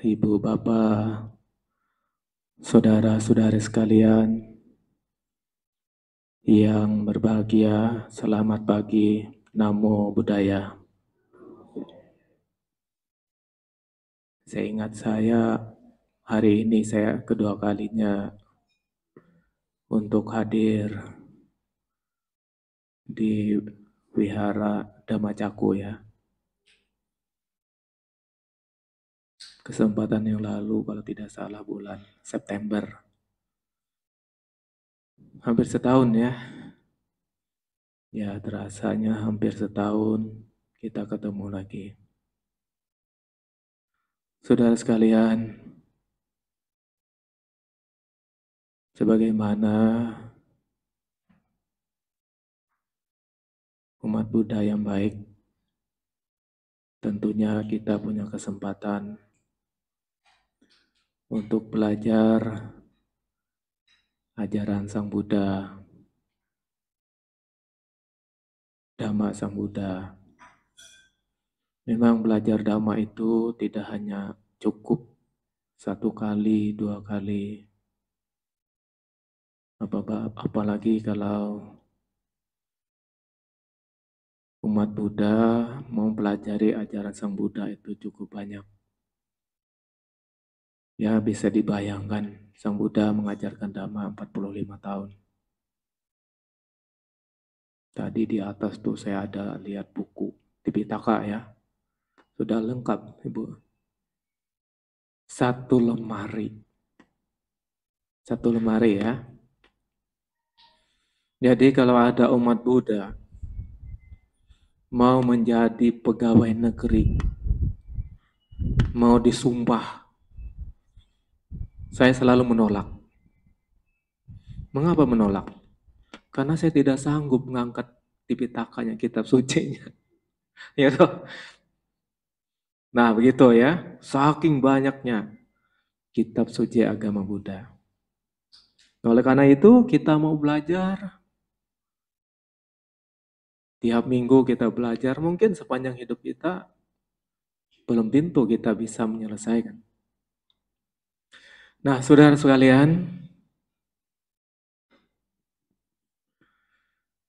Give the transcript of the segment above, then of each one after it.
Ibu, Bapak, saudara-saudari sekalian yang berbahagia, selamat pagi, Namo Buddhaya. Seingat saya, hari ini saya kedua kalinya untuk hadir di Wihara Dhammacaku ya. Kesempatan yang lalu kalau tidak salah bulan September. Hampir setahun ya. Ya, terasanya hampir setahun kita ketemu lagi. Saudara sekalian, sebagaimana umat Buddha yang baik, tentunya kita punya kesempatan untuk belajar ajaran Sang Buddha, Dhamma Sang Buddha. Memang belajar Dhamma itu tidak hanya cukup satu kali, dua kali, apalagi kalau umat Buddha mau pelajari ajaran Sang Buddha itu cukup banyak. Ya, bisa dibayangkan Sang Buddha mengajarkan Dhamma 45 tahun. Tadi di atas tuh saya ada lihat buku Tipitaka ya. Sudah lengkap, Ibu. Satu lemari ya. Jadi kalau ada umat Buddha mau menjadi pegawai negeri, mau disumpah, saya selalu menolak. Mengapa menolak? Karena saya tidak sanggup mengangkat Tipitakanya, kitab sucinya. Ya toh? Nah begitu ya, saking banyaknya kitab suci agama Buddha. Oleh karena itu kita mau belajar, tiap minggu kita belajar, mungkin sepanjang hidup kita belum tentu kita bisa menyelesaikan. Nah saudara sekalian,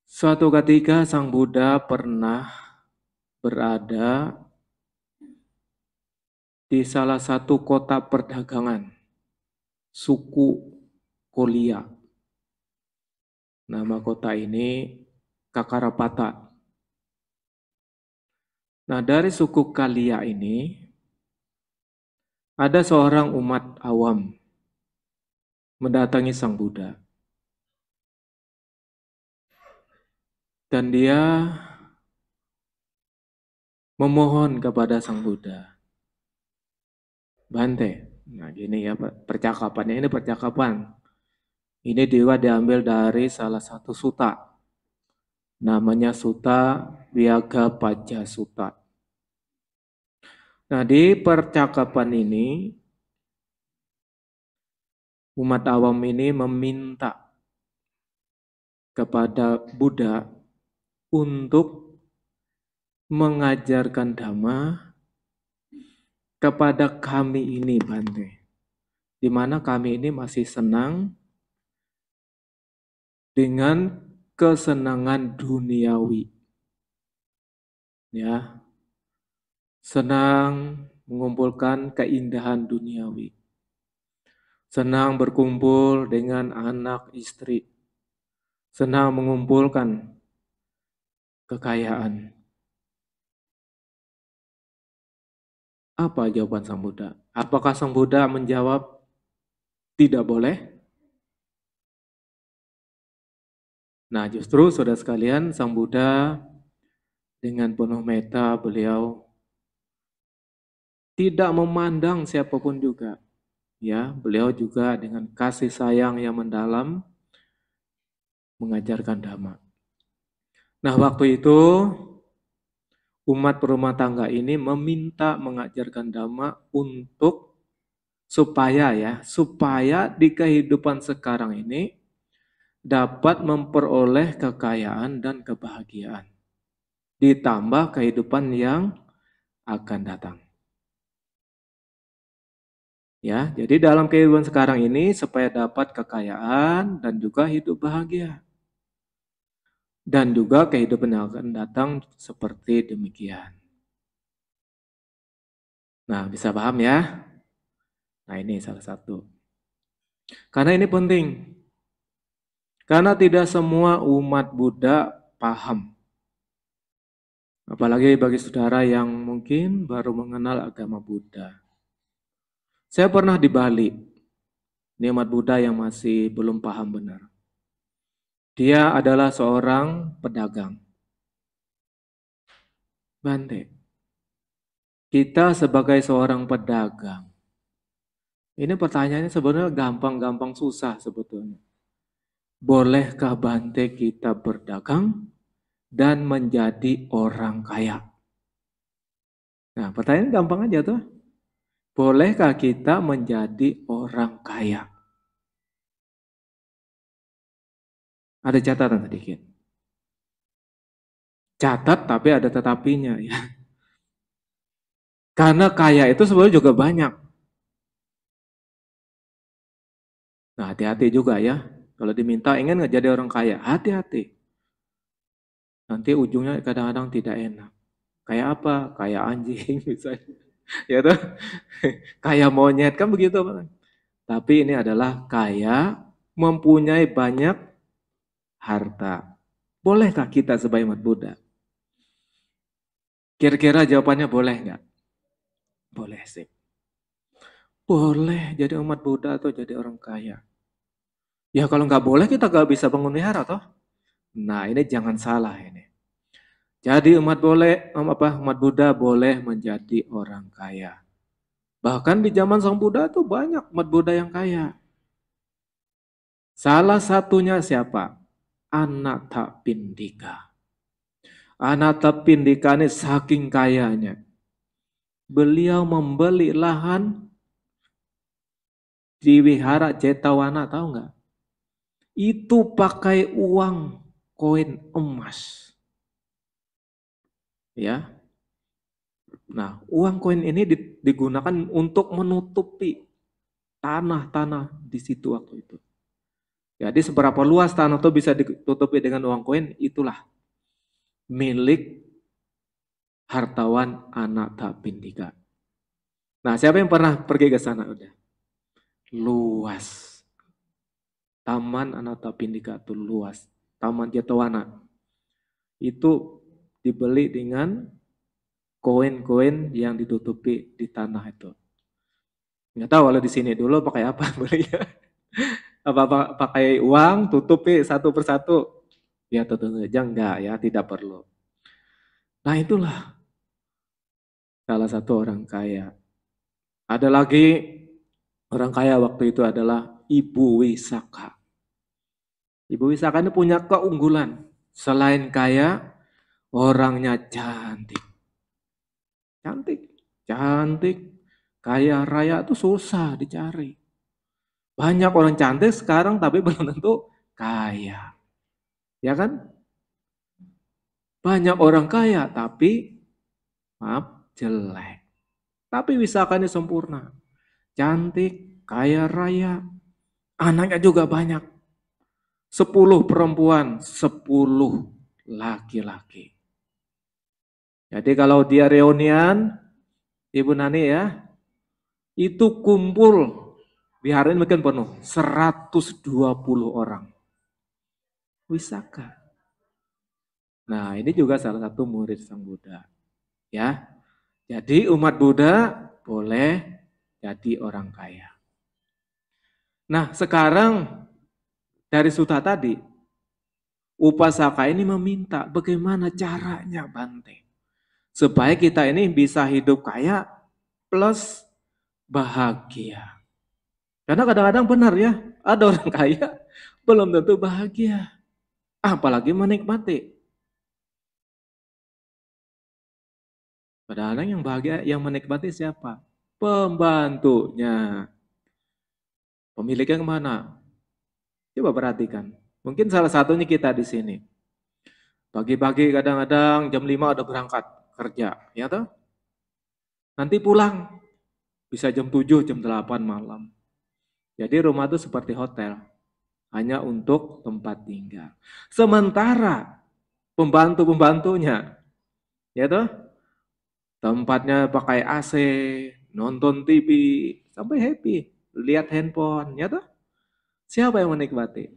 suatu ketika Sang Buddha pernah berada di salah satu kota perdagangan, suku Kolia. Nama kota ini Kakarapata. Nah dari suku Kalia ini, ada seorang umat awam mendatangi Sang Buddha. Dan dia memohon kepada Sang Buddha. Bante, nah gini ya percakapannya, ini percakapan. Ini juga diambil dari salah satu sutta. Namanya Sutta Vyagapajja Sutta. Nah di percakapan ini, umat awam ini meminta kepada Buddha untuk mengajarkan Dhamma kepada kami ini, Bante. Di mana kami ini masih senang dengan kesenangan duniawi. Ya. Senang mengumpulkan keindahan duniawi. Senang berkumpul dengan anak istri. Senang mengumpulkan kekayaan. Apa jawaban Sang Buddha? Apakah Sang Buddha menjawab tidak boleh? Nah justru saudara sekalian, Sang Buddha dengan penuh meta beliau tidak memandang siapapun juga. Ya, beliau juga dengan kasih sayang yang mendalam mengajarkan Dhamma. Nah waktu itu umat berumah tangga ini meminta mengajarkan Dhamma untuk supaya di kehidupan sekarang ini dapat memperoleh kekayaan dan kebahagiaan. Ditambah kehidupan yang akan datang. Ya, jadi dalam kehidupan sekarang ini supaya dapat kekayaan dan juga hidup bahagia. Dan juga kehidupan yang akan datang seperti demikian. Nah, bisa paham ya? Nah, ini salah satu. Karena ini penting. Karena tidak semua umat Buddha paham. Apalagi bagi saudara yang mungkin baru mengenal agama Buddha. Saya pernah di Bali. Ini umat Buddha yang masih belum paham benar. Dia adalah seorang pedagang. Bante, kita sebagai seorang pedagang, ini pertanyaannya sebenarnya gampang-gampang susah sebetulnya. Bolehkah Bante kita berdagang dan menjadi orang kaya? Nah, pertanyaan gampang aja tuh. Bolehkah kita menjadi orang kaya? Ada catatan sedikit. Catat tapi ada tetapinya ya. Karena kaya itu sebenarnya juga banyak. Nah, hati-hati juga ya. Kalau diminta ingin nggak jadi orang kaya, hati-hati. Nanti ujungnya kadang-kadang tidak enak. Kayak apa? Kayak anjing misalnya. Ya tuh. Kayak monyet kan begitu. Tapi ini adalah kaya mempunyai banyak harta. Bolehkah kita sebagai umat Buddha? Kira-kira jawabannya boleh nggak? Boleh sih. Boleh jadi umat Buddha atau jadi orang kaya. Ya kalau nggak boleh kita nggak bisa bangun wihara toh. Nah ini jangan salah ini. Jadi umat Buddha boleh menjadi orang kaya. Bahkan di zaman Sang Buddha tuh banyak umat Buddha yang kaya. Salah satunya siapa? Anathapindika. Anathapindika ini saking kayanya. Beliau membeli lahan di wihara Jetavana, tahu nggak? Itu pakai uang koin emas. Ya. Nah, uang koin ini digunakan untuk menutupi tanah-tanah di situ waktu itu. Jadi seberapa luas tanah itu bisa ditutupi dengan uang koin, itulah milik hartawan Anathapindika. Nah, siapa yang pernah pergi ke sana udah? Luas. Taman Anathapindika itu luas. Taman Jetavana. Itu dibeli dengan koin-koin yang ditutupi di tanah itu. Nggak tahu kalau di sini dulu pakai apa belinya. Apa pakai uang tutupi satu persatu? Ya tentu saja enggak ya, tidak perlu. Nah itulah salah satu orang kaya. Ada lagi orang kaya waktu itu adalah Ibu Wisaka. Ibu Wisaka ini punya keunggulan. Selain kaya, orangnya cantik. Cantik, cantik. Kaya raya itu susah dicari. Banyak orang cantik sekarang tapi belum tentu kaya. Ya kan? Banyak orang kaya tapi maaf jelek. Tapi Wisaka ini sempurna. Cantik, kaya raya, anaknya juga banyak. 10 perempuan, 10 laki-laki. Jadi kalau dia reunian, Ibu Nani ya, itu kumpul, wihara ini mungkin penuh, 120 orang. Wisaka. Nah ini juga salah satu murid Sang Buddha. Ya, jadi umat Buddha boleh jadi orang kaya. Nah sekarang dari sutta tadi, upasaka ini meminta bagaimana caranya Bante. Supaya kita ini bisa hidup kaya plus bahagia. Karena kadang-kadang benar ya, ada orang kaya belum tentu bahagia. Apalagi menikmati. Padahal yang bahagia, yang menikmati siapa? Pembantunya. Pemiliknya kemana? Coba perhatikan. Mungkin salah satunya kita di sini. Pagi-pagi kadang-kadang jam 5 udah berangkat kerja, ya toh? Nanti pulang Bisa jam 7, jam 8 malam. Jadi rumah itu seperti hotel, hanya untuk tempat tinggal. Sementara pembantu-pembantunya, ya toh, tempatnya pakai AC, nonton TV, sampai happy, lihat handphone, ya toh. Siapa yang menikmati?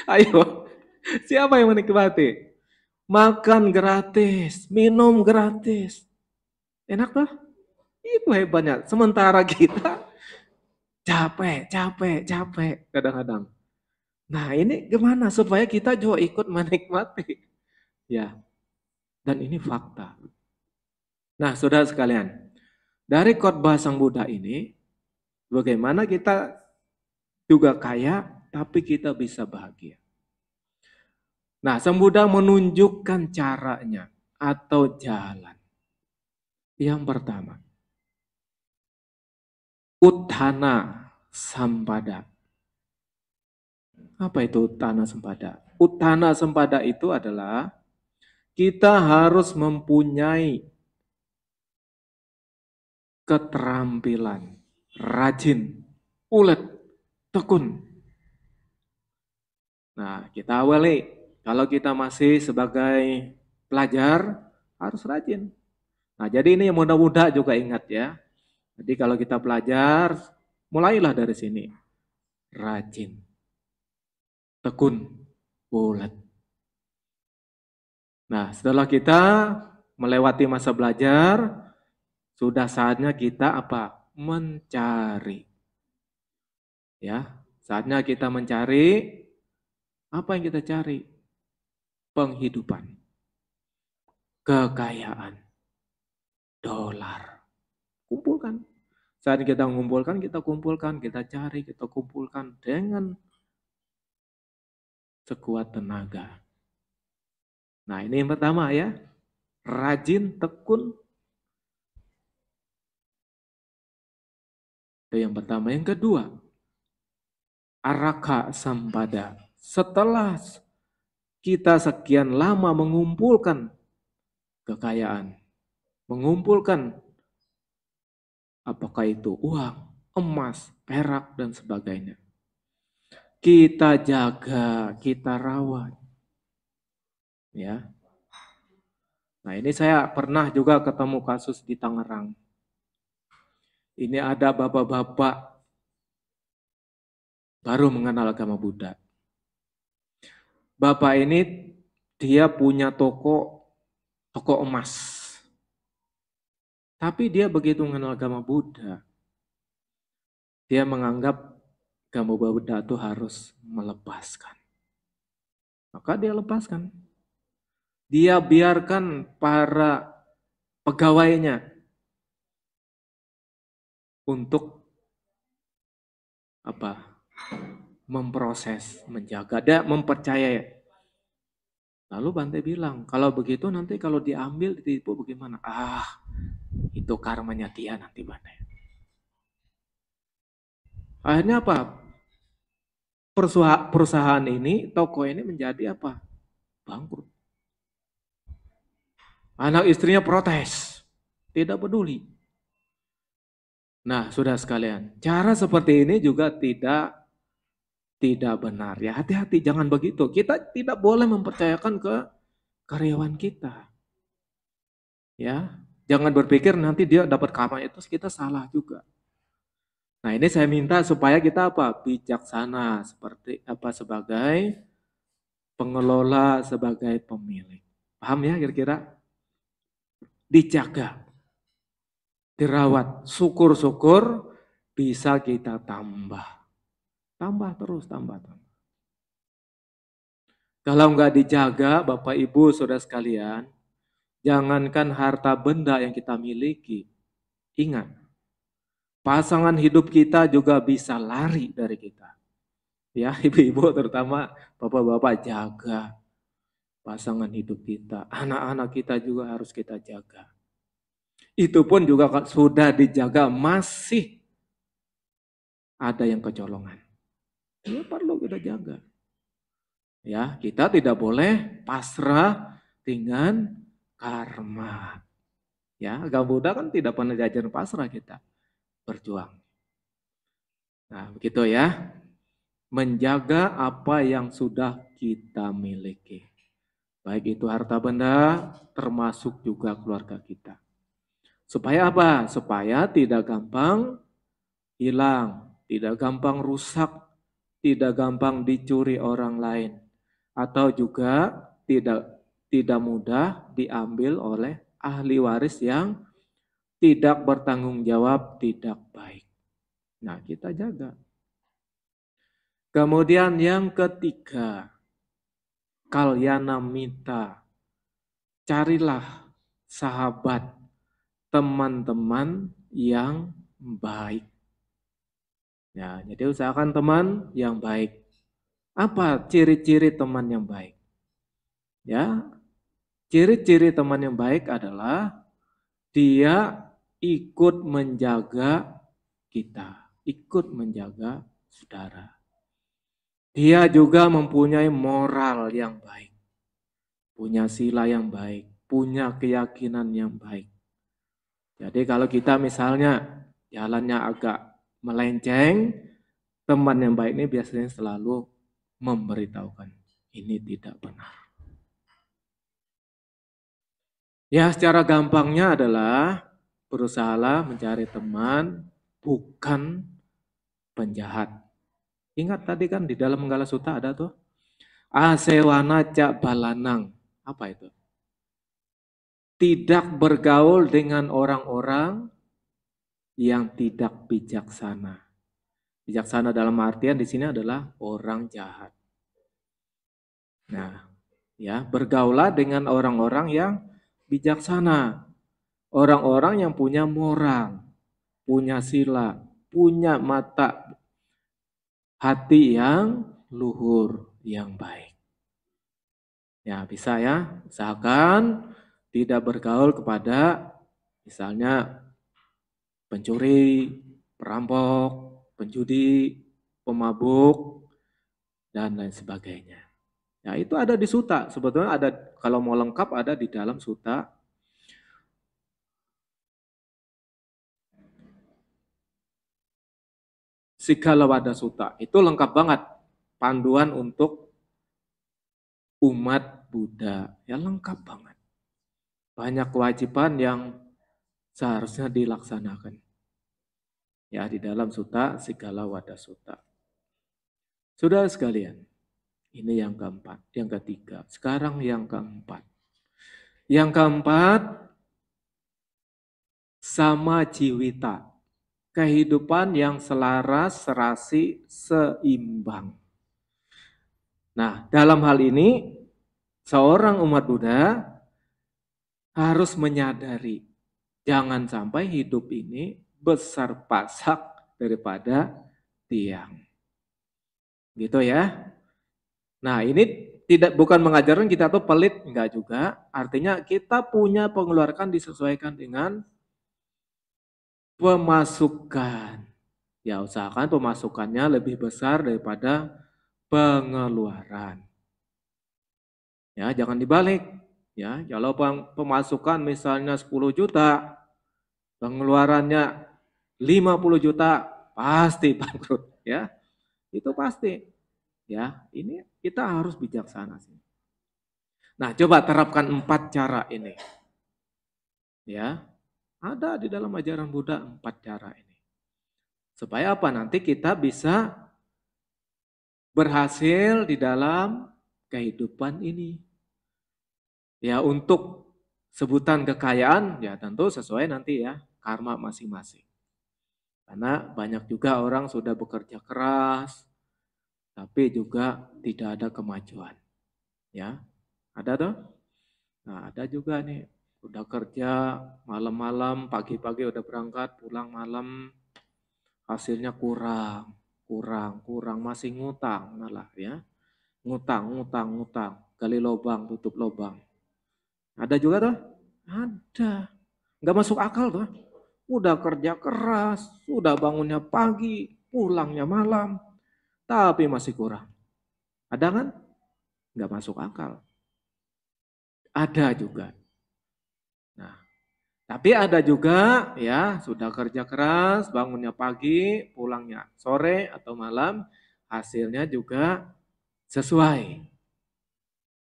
Ayo, siapa yang menikmati? Makan gratis, minum gratis. Enak toh? Itu hebatnya. Sementara kita capek, capek, capek kadang-kadang. Nah, ini gimana supaya kita juga ikut menikmati? Ya, dan ini fakta. Nah, saudara sekalian, dari khotbah Sang Buddha ini, bagaimana kita juga kaya, tapi kita bisa bahagia. Nah, Sang Buddha menunjukkan caranya atau jalan. Yang pertama, Uthana Sampada. Apa itu Uthana Sampada? Uthana Sampada itu adalah kita harus mempunyai keterampilan, rajin, ulet, tekun. Nah, kita awali, kalau kita masih sebagai pelajar, harus rajin. Nah, jadi ini yang muda-muda juga ingat ya. Jadi kalau kita pelajar, mulailah dari sini. Rajin, tekun, ulet. Nah, setelah kita melewati masa belajar, sudah saatnya kita apa? Mencari. Ya, saatnya kita mencari apa yang kita cari? Penghidupan, kekayaan, dolar. Kumpulkan. Saat kita mengumpulkan, kita kumpulkan, kita cari, kita kumpulkan dengan sekuat tenaga. Nah, ini yang pertama ya. Rajin, tekun. Itu yang pertama. Yang kedua, Araka Sampada. Setelah kita sekian lama mengumpulkan kekayaan, mengumpulkan apakah itu uang, emas, perak, dan sebagainya. Kita jaga, kita rawat. Ya. Nah, ini saya pernah juga ketemu kasus di Tangerang. Ini ada bapak-bapak baru mengenal agama Buddha. Bapak ini dia punya toko emas. Tapi dia begitu mengenal agama Buddha, dia menganggap agama Buddha itu harus melepaskan. Maka dia lepaskan. Dia biarkan para pegawainya untuk apa? Memproses, menjaga, dia mempercayai. Lalu Bante bilang, kalau begitu nanti kalau diambil, ditipu bagaimana? Itu karmanya dia nanti Bante. Akhirnya apa? Perusahaan ini, toko ini menjadi apa? Bangkrut. Anak istrinya protes, tidak peduli. Nah, sudah sekalian, cara seperti ini juga tidak benar. Ya, hati-hati, jangan begitu. Kita tidak boleh mempercayakan ke karyawan kita. Ya, jangan berpikir nanti dia dapat karma itu kita salah juga. Nah, ini saya minta supaya kita apa? Bijaksana seperti apa sebagai pengelola, sebagai pemilik. Paham ya kira-kira? Dijaga, dirawat, syukur-syukur bisa kita tambah. Tambah terus, tambah. Kalau nggak dijaga, Bapak Ibu Saudara sekalian, jangankan harta benda yang kita miliki, ingat, pasangan hidup kita juga bisa lari dari kita. Ya, ibu-ibu terutama bapak-bapak jaga pasangan hidup kita. Anak-anak kita juga harus kita jaga. Itu pun juga sudah dijaga, masih ada yang kecolongan. Ini perlu kita jaga. Ya, kita tidak boleh pasrah dengan karma. Ya, agama Buddha kan tidak pernah diajar pasrah kita. berjuang. Nah, begitu ya. Menjaga apa yang sudah kita miliki. Baik itu harta benda, termasuk juga keluarga kita. Supaya apa? Supaya tidak gampang hilang, tidak gampang rusak, tidak gampang dicuri orang lain, atau juga tidak mudah diambil oleh ahli waris yang tidak bertanggung jawab, tidak baik. Nah, kita jaga. Kemudian yang ketiga, kalyana mita. Carilah sahabat, teman-teman yang baik. Ya, jadi usahakan teman yang baik. Apa ciri-ciri teman yang baik? Ya, ciri-ciri teman yang baik adalah dia ikut menjaga kita, ikut menjaga saudara. Dia juga mempunyai moral yang baik, punya sila yang baik, punya keyakinan yang baik. Jadi kalau kita misalnya jalannya agak melenceng, teman yang baik ini biasanya selalu memberitahukan ini tidak benar. Ya, secara gampangnya adalah berusahalah mencari teman bukan penjahat. Ingat tadi kan di dalam Manggala Sutta ada tuh asewana cak balanang. Apa itu? Tidak bergaul dengan orang-orang yang tidak bijaksana. Bijaksana dalam artian di sini adalah orang jahat. Nah, ya, bergaulah dengan orang-orang yang bijaksana. Orang-orang yang punya moral, punya sila, punya mata hati yang luhur, yang baik. Ya, bisa ya, usahakan tidak bergaul kepada misalnya pencuri, perampok, penjudi, pemabuk, dan lain sebagainya. Ya, itu ada di Sutta. Sebetulnya ada, kalau mau lengkap ada di dalam Sutta. Sigalawada Sutta. Itu lengkap banget. Panduan untuk umat Buddha. Ya lengkap banget. Banyak kewajiban yang seharusnya dilaksanakan. Ya, di dalam Sutta Sigalawada Sutta. Saudara sekalian, ini yang keempat, yang ketiga. Sekarang yang keempat. Yang keempat, sama jiwita. Kehidupan yang selaras, serasi, seimbang. Nah, dalam hal ini, seorang umat Buddha harus menyadari, jangan sampai hidup ini besar pasak daripada tiang. Gitu ya. Nah, ini bukan mengajarkan kita tuh pelit, enggak juga. Artinya kita punya pengeluaran disesuaikan dengan pemasukan. Ya, usahakan pemasukannya lebih besar daripada pengeluaran. Ya, jangan dibalik. Ya, kalau pemasukan misalnya 10 juta, pengeluarannya 50 juta, pasti bangkrut, ya. Itu pasti. Ya, ini kita harus bijaksana sih. Nah, coba terapkan 4 cara ini. Ya. Ada di dalam ajaran Buddha 4 cara ini. Supaya apa? Nanti kita bisa berhasil di dalam kehidupan ini. Ya, untuk sebutan kekayaan ya tentu sesuai nanti ya karma masing-masing. Karena banyak juga orang sudah bekerja keras tapi juga tidak ada kemajuan. Ya. Ada tuh? Nah, ada juga nih udah kerja malam-malam, pagi-pagi udah berangkat, pulang malam, hasilnya kurang, masih ngutang malah ya. Ngutang, gali lubang, tutup lubang. Ada juga tuh? Ada. Nggak masuk akal tuh. Udah kerja keras, sudah bangunnya pagi, pulangnya malam, tapi masih kurang. Ada kan? Nggak masuk akal. Ada juga. Nah, Tapi ada juga ya sudah kerja keras, bangunnya pagi, pulangnya sore atau malam, hasilnya juga sesuai.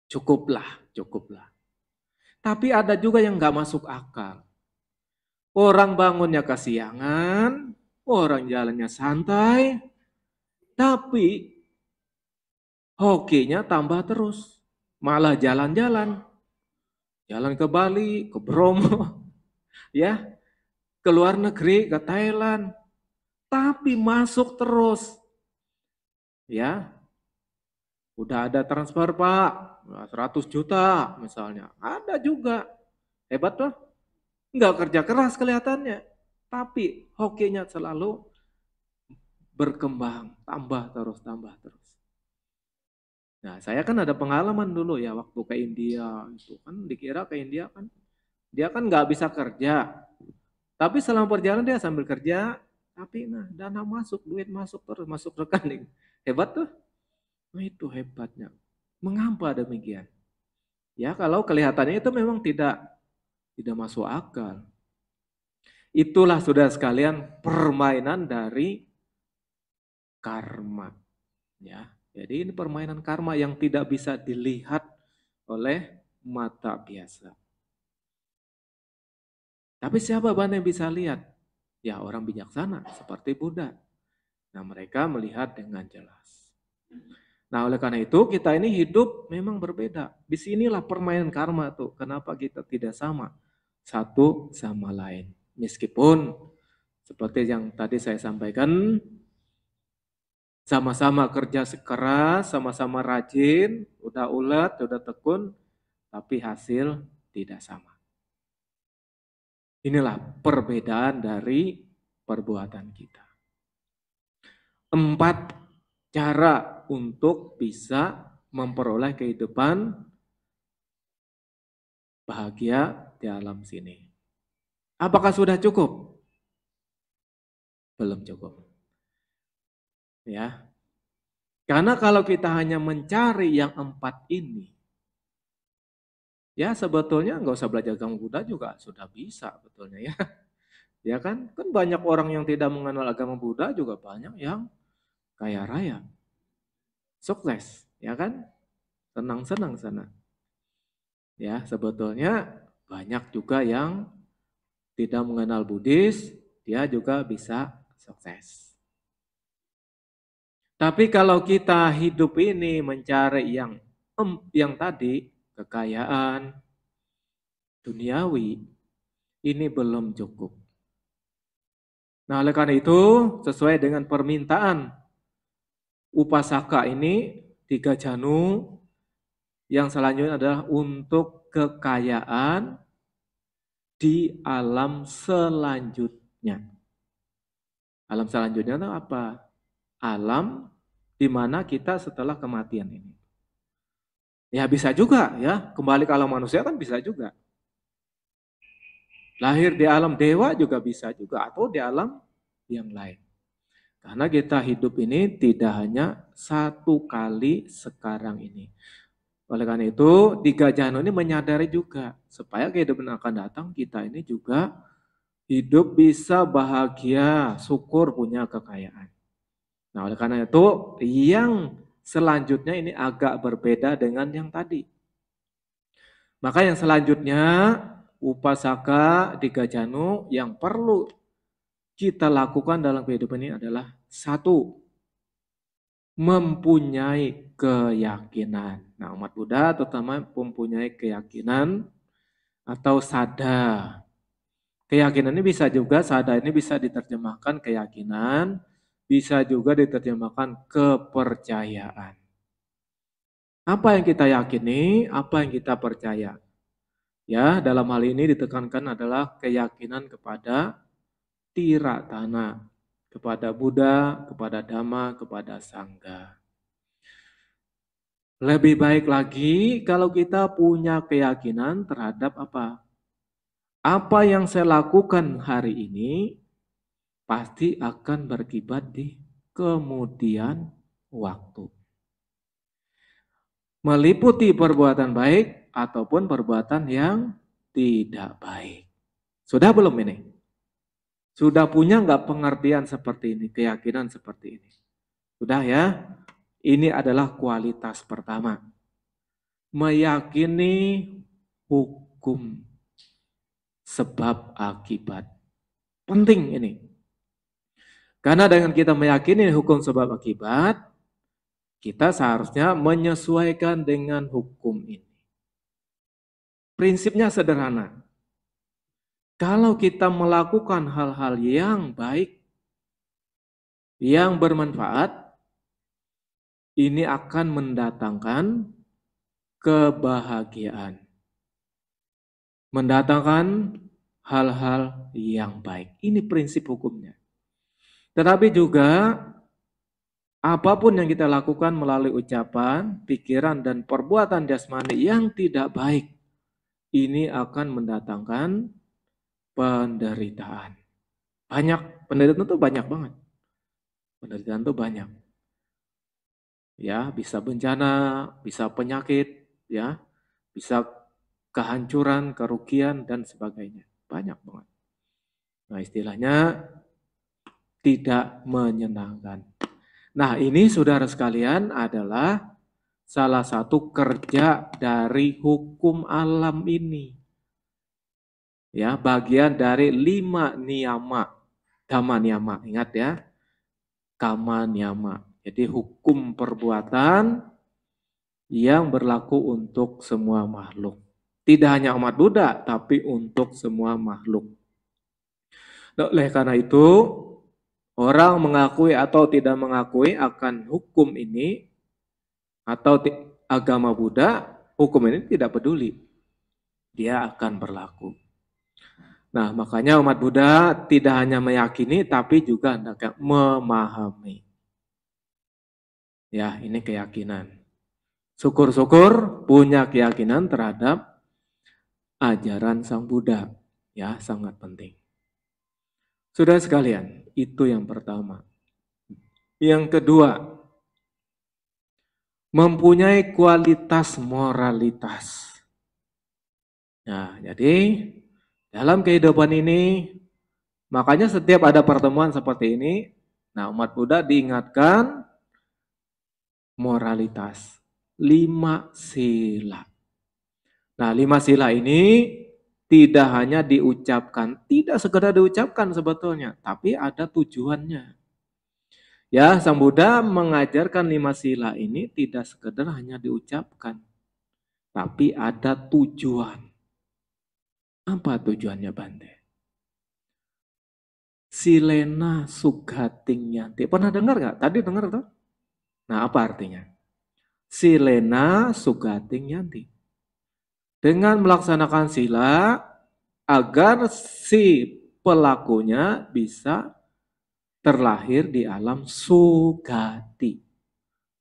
Cukuplah, cukuplah. Tapi ada juga yang nggak masuk akal. Orang bangunnya kesiangan, orang jalannya santai, tapi hokinya tambah terus. Malah jalan-jalan. Jalan ke Bali, ke Bromo, ya, ke luar negeri, ke Thailand. Tapi masuk terus. Ya, udah ada transfer Pak, 100 juta misalnya. Ada juga. Hebat tuh. Enggak kerja keras kelihatannya. Tapi hokinya selalu berkembang, tambah terus, tambah terus. Nah, saya kan ada pengalaman dulu ya waktu ke India itu kan dikira ke India kan dia kan nggak bisa kerja, tapi selama perjalanan dia sambil kerja, tapi nah dana masuk, duit masuk terus masuk rekening, hebat tuh. Nah itu hebatnya. Mengapa demikian? Ya kalau kelihatannya itu memang tidak masuk akal. Itulah sudah sekalian permainan dari karma. Ya, jadi ini permainan karma yang tidak bisa dilihat oleh mata biasa. Tapi siapa yang bisa lihat? Ya orang bijaksana seperti Buddha. Nah mereka melihat dengan jelas. Nah oleh karena itu kita ini hidup memang berbeda. Disinilah permainan karma tuh. Kenapa kita tidak sama satu sama lain. Meskipun seperti yang tadi saya sampaikan, sama-sama kerja keras, sama-sama rajin, udah ulet, udah tekun, tapi hasil tidak sama. Inilah perbedaan dari perbuatan kita. 4 cara untuk bisa memperoleh kehidupan bahagia di alam sini. Apakah sudah cukup? Belum cukup. Ya. Karena kalau kita hanya mencari yang 4 ini, ya sebetulnya nggak usah belajar agama Buddha juga sudah bisa betulnya ya. Ya kan? Kan banyak orang yang tidak mengenal agama Buddha juga banyak yang kaya raya. Sukses, ya kan? Senang-senang sana. Ya, sebetulnya banyak juga yang tidak mengenal Buddhis, dia juga bisa sukses. Tapi kalau kita hidup ini mencari yang tadi, kekayaan, duniawi, ini belum cukup. Nah, oleh karena itu, sesuai dengan permintaan Upasaka ini, 3 janu, yang selanjutnya adalah untuk kekayaan di alam selanjutnya. Alam selanjutnya itu apa? Alam di mana kita setelah kematian ini. Ya bisa juga ya, kembali ke alam manusia kan bisa juga. Lahir di alam dewa juga bisa juga, atau di alam yang lain. Karena kita hidup ini tidak hanya satu kali sekarang ini. Oleh karena itu, 3 janu ini menyadari juga, supaya kehidupan akan datang kita ini juga hidup bisa bahagia, syukur punya kekayaan. Nah oleh karena itu, yang selanjutnya ini agak berbeda dengan yang tadi. Maka yang selanjutnya, upasaka 3 janu yang perlu kita lakukan dalam kehidupan ini adalah 1, mempunyai keyakinan. Nah, umat Buddha terutama mempunyai keyakinan atau sada. Keyakinan ini bisa juga, sada ini bisa diterjemahkan keyakinan, bisa juga diterjemahkan kepercayaan. Apa yang kita yakini, apa yang kita percaya. Ya, dalam hal ini ditekankan adalah keyakinan kepada Tiratana, kepada Buddha, kepada Dhamma, kepada Sangha. Lebih baik lagi kalau kita punya keyakinan terhadap apa? Apa yang saya lakukan hari ini pasti akan berakibat di kemudian waktu. Meliputi perbuatan baik ataupun perbuatan yang tidak baik. Sudah belum ini? Sudah punya nggak pengertian seperti ini, keyakinan seperti ini? Sudah ya? Ini adalah kualitas pertama. Meyakini hukum sebab akibat. Penting ini. Karena dengan kita meyakini hukum sebab akibat, kita seharusnya menyesuaikan dengan hukum ini. Prinsipnya sederhana. Kalau kita melakukan hal-hal yang baik, yang bermanfaat, ini akan mendatangkan kebahagiaan. Mendatangkan hal-hal yang baik. Ini prinsip hukumnya. Tetapi juga apapun yang kita lakukan melalui ucapan, pikiran, dan perbuatan jasmani yang tidak baik, ini akan mendatangkan penderitaan. Banyak, penderitaan itu banyak banget. Penderitaan itu banyak. Ya, bisa bencana, bisa penyakit, ya, bisa kehancuran, kerugian, dan sebagainya. Banyak banget. Nah, istilahnya tidak menyenangkan. Nah, ini saudara sekalian adalah salah satu kerja dari hukum alam ini. Ya, bagian dari 5 niyama, dhamma niyama, ingat ya. Kama niyama. Jadi hukum perbuatan yang berlaku untuk semua makhluk. Tidak hanya umat Buddha, tapi untuk semua makhluk. Oleh karena itu, orang mengakui atau tidak mengakui akan hukum ini, atau agama Buddha, hukum ini tidak peduli. Dia akan berlaku. Nah, makanya umat Buddha tidak hanya meyakini, tapi juga hendaknya memahami. Ya, ini keyakinan. Syukur-syukur punya keyakinan terhadap ajaran Sang Buddha. Ya, sangat penting. Saudara sekalian, itu yang pertama. Yang kedua, mempunyai kualitas moralitas. Nah, jadi dalam kehidupan ini, makanya setiap ada pertemuan seperti ini, nah umat Buddha diingatkan moralitas. 5 sila. Nah, 5 sila ini tidak hanya diucapkan, tidak sekedar diucapkan sebetulnya, tapi ada tujuannya. Ya, Sang Buddha mengajarkan 5 sila ini tidak sekedar hanya diucapkan, tapi ada tujuan. Apa tujuannya, Bante? Silena sugating yanti. Pernah dengar nggak? Tadi dengar tuh? Nah, apa artinya? Silena sugating yanti. Dengan melaksanakan sila, agar si pelakunya bisa terlahir di alam sugati.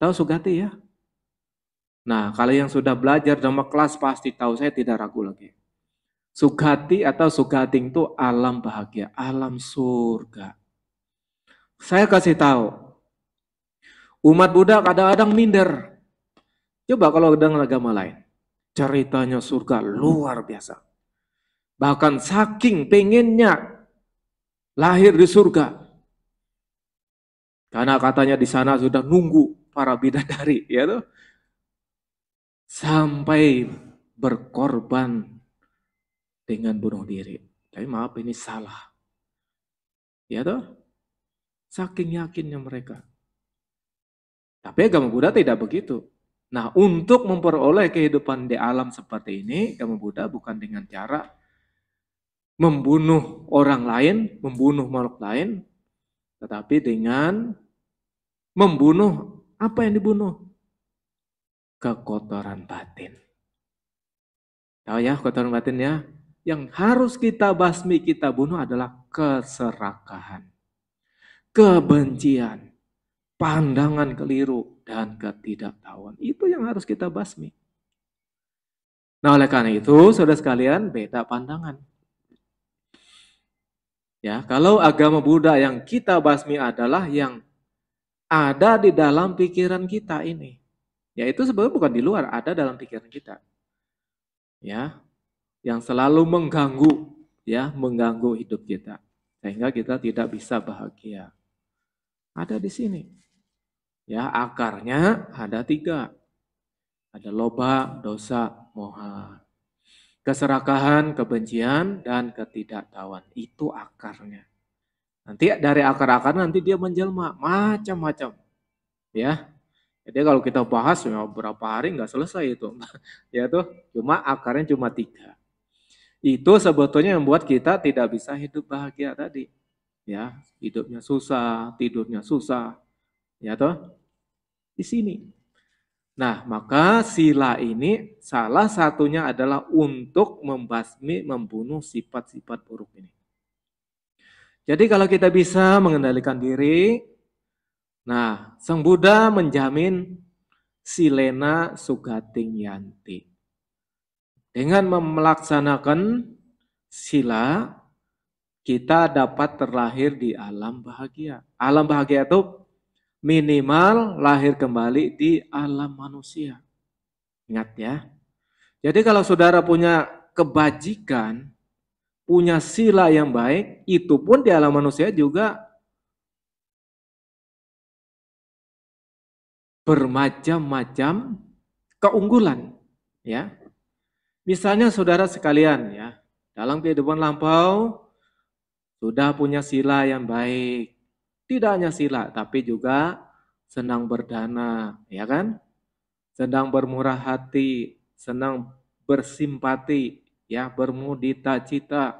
Tahu sugati ya? Nah, kalau yang sudah belajar dalam kelas pasti tahu, saya tidak ragu lagi. Sugati atau sugating itu alam bahagia, alam surga. Saya kasih tahu, umat Buddha kadang-kadang minder. Coba kalau dengan agama lain, ceritanya surga luar biasa. Bahkan saking pengennya lahir di surga. Karena katanya di sana sudah nunggu para bidadari, ya tuh. Sampai berkorban dengan bunuh diri. Tapi maaf, ini salah. Ya toh? Saking yakinnya mereka. Tapi agama Buddha tidak begitu. Nah, untuk memperoleh kehidupan di alam seperti ini, agama Buddha bukan dengan cara membunuh orang lain, membunuh makhluk lain, tetapi dengan membunuh apa yang dibunuh? Kekotoran batin. Tahu ya kotoran batin ya? Yang harus kita basmi, kita bunuh adalah keserakahan, kebencian, pandangan keliru, dan ketidaktahuan. Itu yang harus kita basmi. Nah, oleh karena itu, saudara sekalian, beda pandangan. Ya, kalau agama Buddha yang kita basmi adalah yang ada di dalam pikiran kita ini. Ya, itu sebenarnya bukan di luar, ada dalam pikiran kita. Ya, yang selalu mengganggu, ya mengganggu hidup kita sehingga kita tidak bisa bahagia. Ada di sini. Ya, akarnya ada 3. Ada loba, dosa, moha. Keserakahan, kebencian, dan ketidaktahuan. Itu akarnya. Nanti dari akar-akar nanti dia menjelma macam-macam. Ya. Jadi kalau kita bahas ya berapa hari nggak selesai itu. Ya tuh, cuma akarnya cuma 3. Itu sebetulnya yang membuat kita tidak bisa hidup bahagia tadi. Ya, hidupnya susah, tidurnya susah. Ya toh? Di sini. Nah, maka sila ini salah satunya adalah untuk membasmi, membunuh sifat-sifat buruk ini. Jadi kalau kita bisa mengendalikan diri, nah, Sang Buddha menjamin silena sugating yanti. Dengan melaksanakan sila, kita dapat terlahir di alam bahagia. Alam bahagia itu minimal lahir kembali di alam manusia. Ingat ya. Jadi kalau saudara punya kebajikan, punya sila yang baik, itu pun di alam manusia juga bermacam-macam keunggulan. Ya, misalnya saudara sekalian ya, dalam kehidupan lampau sudah punya sila yang baik. Tidak hanya sila, tapi juga senang berdana, ya kan? Sedang bermurah hati, senang bersimpati, ya, bermudita cita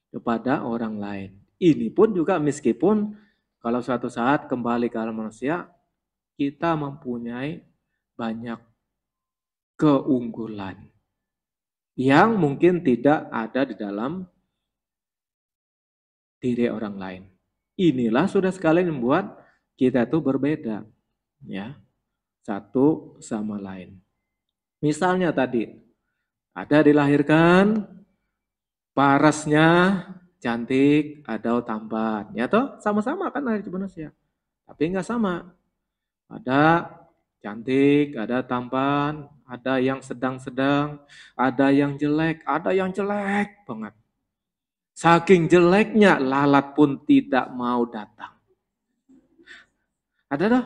kepada orang lain. Ini pun juga meskipun kalau suatu saat kembali ke alam manusia, kita mempunyai banyak keunggulan yang mungkin tidak ada di dalam diri orang lain. Inilah sudah sekalian membuat kita itu berbeda, ya, satu sama lain. Misalnya tadi, ada dilahirkan parasnya cantik, ada tampan, ya toh sama-sama kan lahir di manusia, tapi nggak sama. Ada cantik, ada tampan, ada yang sedang-sedang, ada yang jelek, ada yang jelek banget. Saking jeleknya lalat pun tidak mau datang. Ada dah,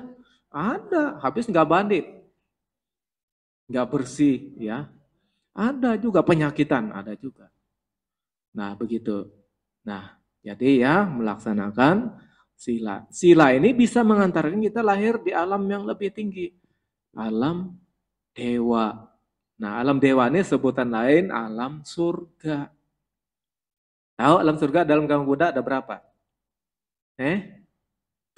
ada. Habis nggak mandi, nggak bersih, ya. Ada juga penyakitan, ada juga. Nah begitu. Nah jadi ya melaksanakan sila. Sila ini bisa mengantarkan kita lahir di alam yang lebih tinggi, alam dewa. Nah alam dewa ini sebutan lain alam surga. Tahu alam surga dalam agama Buddha ada berapa? 26.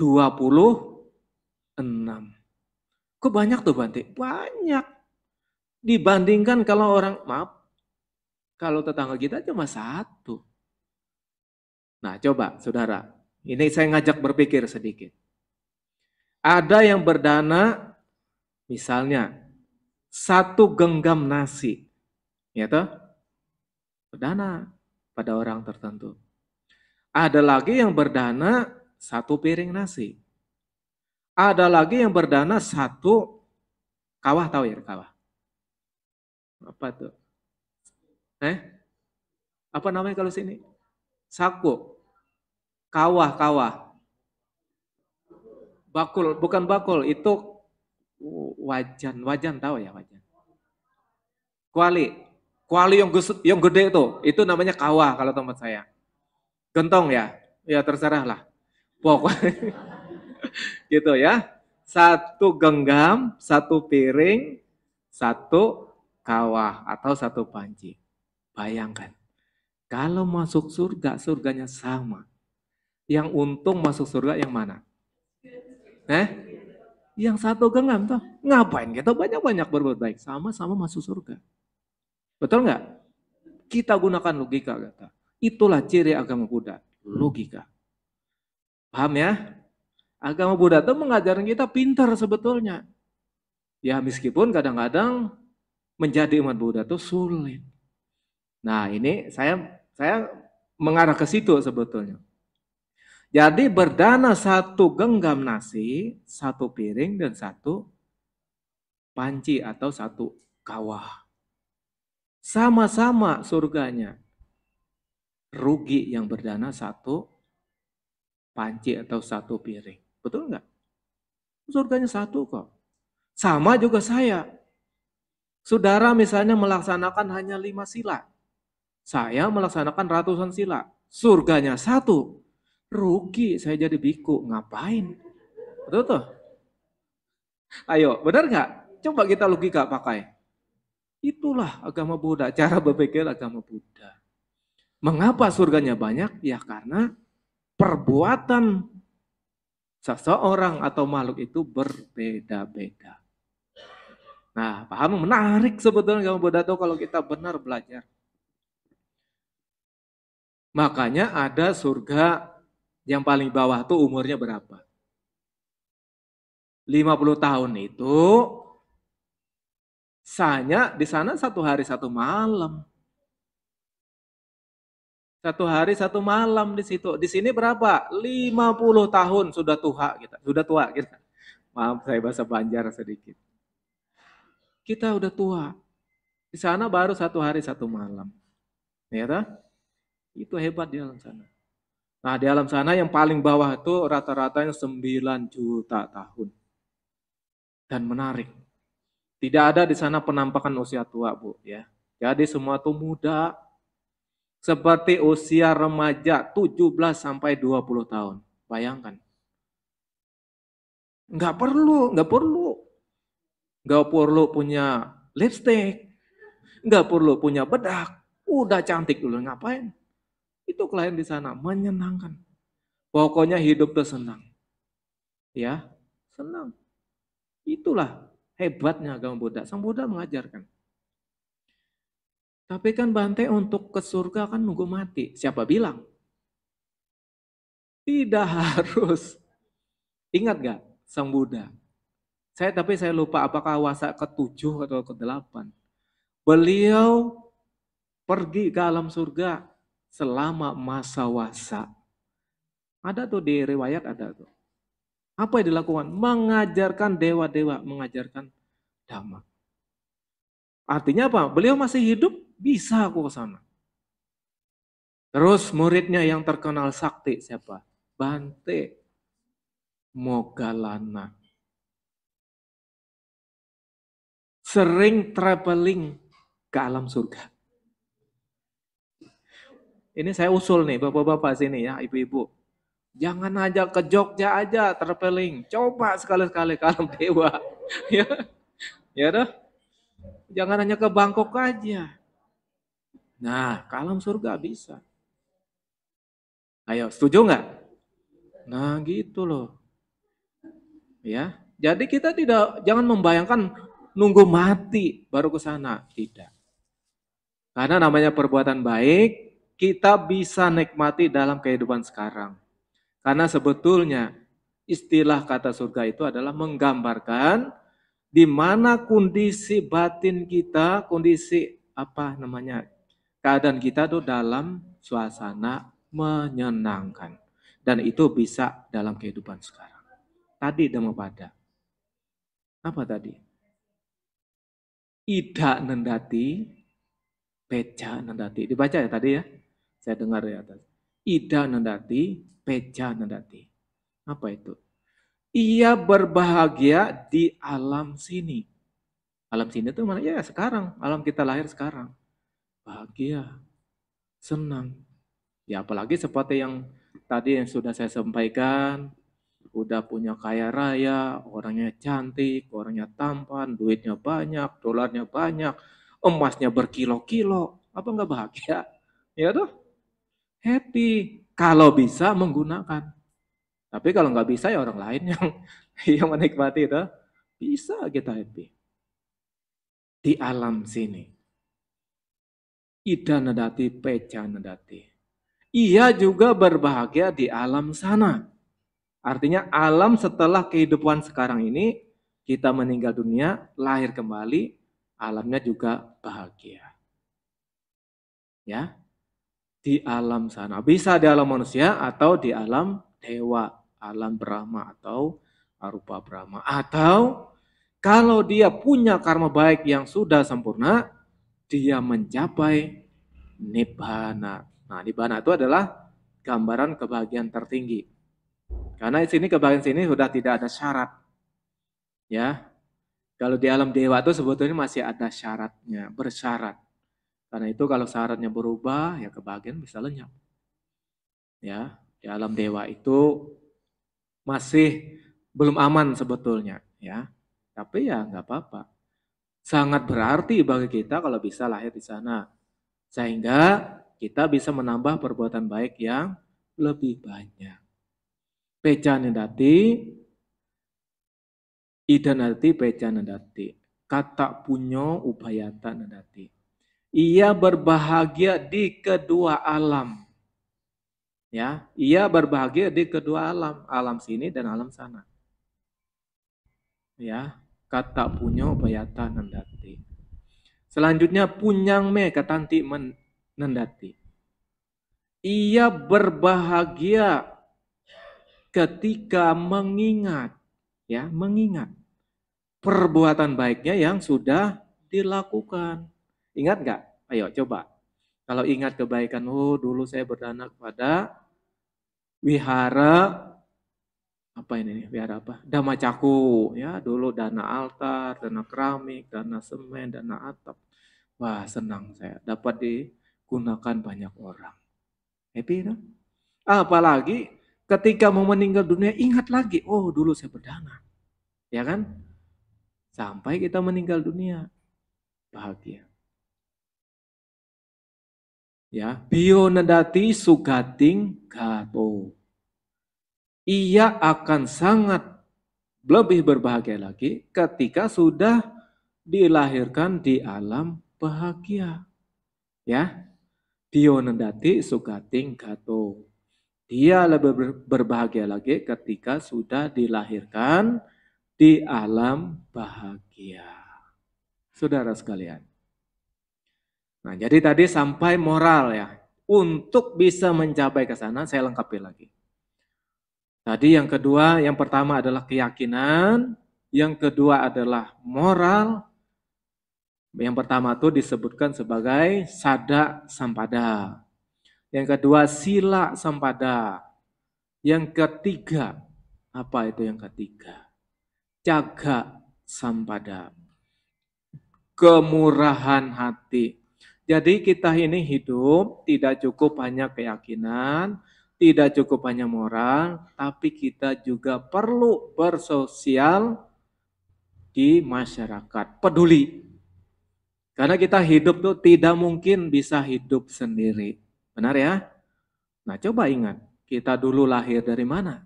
Kok banyak tuh Bante? Banyak. Dibandingkan kalau orang, maaf, kalau tetangga kita cuma 1. Nah coba saudara, ini saya ngajak berpikir sedikit. Ada yang berdana, misalnya 1 genggam nasi, ya toh? Berdana pada orang tertentu. Ada lagi yang berdana 1 piring nasi. Ada lagi yang berdana 1 kawah, tahu ya kawah? Apa tuh? Apa namanya kalau sini? Saku. Kawah, kawah. Bakul, bukan bakul, itu wajan, wajan tahu ya wajan. Kuali, kuali yang gede itu namanya kawah kalau tempat saya. Gentong ya, ya terserah lah. Pokoknya gitu ya. 1 genggam, 1 piring, 1 kawah atau 1 panci. Bayangkan, kalau masuk surga, surganya sama. Yang untung masuk surga yang mana? Yang 1 genggam tuh. Ngapain kita banyak-banyak berbuat baik? Sama-sama masuk surga. Betul nggak? Kita gunakan logika, kata. Itulah ciri agama Buddha, logika. Paham ya? Agama Buddha itu mengajarkan kita pintar sebetulnya. Ya meskipun kadang-kadang menjadi umat Buddha itu sulit. Nah ini saya mengarah ke situ sebetulnya. Jadi berdana 1 genggam nasi, 1 piring dan 1 panci atau 1 kawah. Sama-sama surganya. rugi yang berdana satu panci atau satu piring. Betul nggak? Surganya satu kok. Sama juga saya. Saudara misalnya melaksanakan hanya 5 sila. Saya melaksanakan ratusan sila. Surganya satu. Rugi saya jadi biku. Ngapain? Betul tuh? Ayo, benar nggak? Coba kita logika pakai. Itulah agama Buddha, cara berpikir agama Buddha. Mengapa surganya banyak? Ya karena perbuatan seseorang atau makhluk itu berbeda-beda. Nah, paham? Menarik sebetulnya agama Buddha itu kalau kita benar belajar. Makanya ada surga yang paling bawah tuh umurnya berapa? 50 tahun itu sanya di sana 1 hari 1 malam. 1 hari 1 malam di situ. Di sini berapa? 50 tahun sudah tua kita. Sudah tua kita. Maaf saya bahasa Banjar sedikit. Kita udah tua. Di sana baru 1 hari 1 malam. Ya toh? Itu hebat di alam sana. Nah, di alam sana yang paling bawah itu rata-ratanya 9 juta tahun. Dan menarik. Tidak ada di sana penampakan usia tua, Bu, ya. Jadi semua itu muda. Seperti usia remaja 17 sampai 20 tahun. Bayangkan. Nggak perlu. Nggak perlu punya lipstick. Nggak perlu punya bedak. Udah cantik dulu, ngapain? Itu klien di sana, menyenangkan. Pokoknya hidup tuh senang. Ya, senang. Itulah hebatnya agama Buddha. Sang Buddha mengajarkan. Tapi kan Bante untuk ke surga kan nunggu mati. Siapa bilang? Tidak harus. Ingat gak Sang Buddha? Tapi saya lupa apakah wasa ke-7 atau ke-8. Beliau pergi ke alam surga selama masa wasa. Ada tuh di riwayat ada tuh. Apa yang dilakukan? Mengajarkan dewa-dewa, mengajarkan Dhamma. Artinya apa? Beliau masih hidup, bisa aku ke sana. Terus muridnya yang terkenal sakti siapa? Bante Moggallana. Sering traveling ke alam surga. Ini saya usul nih bapak-bapak sini ya, ibu-ibu. Jangan ajak ke Jogja aja traveling. Coba sekali-sekali ke alam dewa. Ya, ya dah. Jangan hanya ke Bangkok aja. Nah, ke alam surga bisa. Ayo, setuju nggak? Nah, gitu loh. Ya, jadi kita jangan membayangkan nunggu mati baru ke sana, tidak. Karena namanya perbuatan baik, kita bisa nikmati dalam kehidupan sekarang. Karena sebetulnya istilah kata surga itu adalah menggambarkan di mana kondisi batin kita, kondisi keadaan kita itu dalam suasana menyenangkan. Dan itu bisa dalam kehidupan sekarang. Tadi Dhammapada. Apa tadi? Ida nendati, peja nendati. Dibaca ya tadi ya? Saya dengar ya tadi. Ida nendati, peja nendati. Apa itu? Ia berbahagia di alam sini. Alam sini itu mana? Ya sekarang. Alam kita lahir sekarang. Bahagia. Senang. Ya apalagi seperti yang tadi yang sudah saya sampaikan. Udah punya kaya raya, orangnya cantik, orangnya tampan, duitnya banyak, dolarnya banyak, emasnya berkilo-kilo. Apa enggak bahagia? Ya tuh, happy. Kalau bisa menggunakan. Tapi kalau nggak bisa ya orang lain yang menikmati itu. Bisa kita happy. Di alam sini. Ida nadati, peca nadati. Ia juga berbahagia di alam sana. Artinya alam setelah kehidupan sekarang ini, kita meninggal dunia, lahir kembali, alamnya juga bahagia. Ya, di alam sana. Bisa di alam manusia atau di alam dewa, alam Brahma atau arupa Brahma. Atau kalau dia punya karma baik yang sudah sempurna, dia mencapai nibbana. Nah, Nibbana itu adalah gambaran kebahagiaan tertinggi. Karena di sini kebahagiaan sini sudah tidak ada syarat. Ya. Kalau di alam dewa itu sebetulnya masih ada syaratnya, bersyarat. Karena itu kalau syaratnya berubah, ya kebahagiaan bisa lenyap. Ya, di alam dewa itu masih belum aman sebetulnya, ya. Tapi ya nggak apa-apa. Sangat berarti bagi kita kalau bisa lahir di sana. Sehingga kita bisa menambah perbuatan baik yang lebih banyak. Pecanendati, idanati pecanendati. Kata punyo ubayata nandati. Ia berbahagia di kedua alam. Ya, ia berbahagia di kedua alam, alam sini dan alam sana. Ya, kata punyo ubayata nandati. Selanjutnya punyang me katanti nandati. Ia berbahagia ketika mengingat, ya, mengingat perbuatan baiknya yang sudah dilakukan. Ingat nggak? Ayo coba. Kalau ingat kebaikan, oh dulu saya berdana kepada wihara apa ini? Wihara apa? Dhamma Caku, ya dulu dana altar, dana keramik, dana semen, dana atap. Wah senang saya dapat digunakan banyak orang. Happy kan? Apalagi ketika mau meninggal dunia ingat lagi, oh dulu saya berdana. Ya kan? Sampai kita meninggal dunia. Bahagia. Ya, bio nadati sugating gato. Ia akan sangat lebih berbahagia lagi ketika sudah dilahirkan di alam bahagia. Ya, bio nadati sugating gato. Dia lebih berbahagia lagi ketika sudah dilahirkan di alam bahagia. Saudara sekalian. Nah, jadi tadi sampai moral ya. Untuk bisa mencapai ke sana, saya lengkapi lagi. Tadi yang kedua, yang pertama adalah keyakinan. Yang kedua adalah moral. Yang pertama itu disebutkan sebagai sada sampada. Yang kedua sila sampada. Yang ketiga, apa itu yang ketiga? Jaga sampada. Kemurahan hati. Jadi kita ini hidup tidak cukup hanya keyakinan, tidak cukup hanya moral, tapi kita juga perlu bersosial di masyarakat, peduli. Karena kita hidup tuh tidak mungkin bisa hidup sendiri. Benar ya? Nah coba ingat, kita dulu lahir dari mana?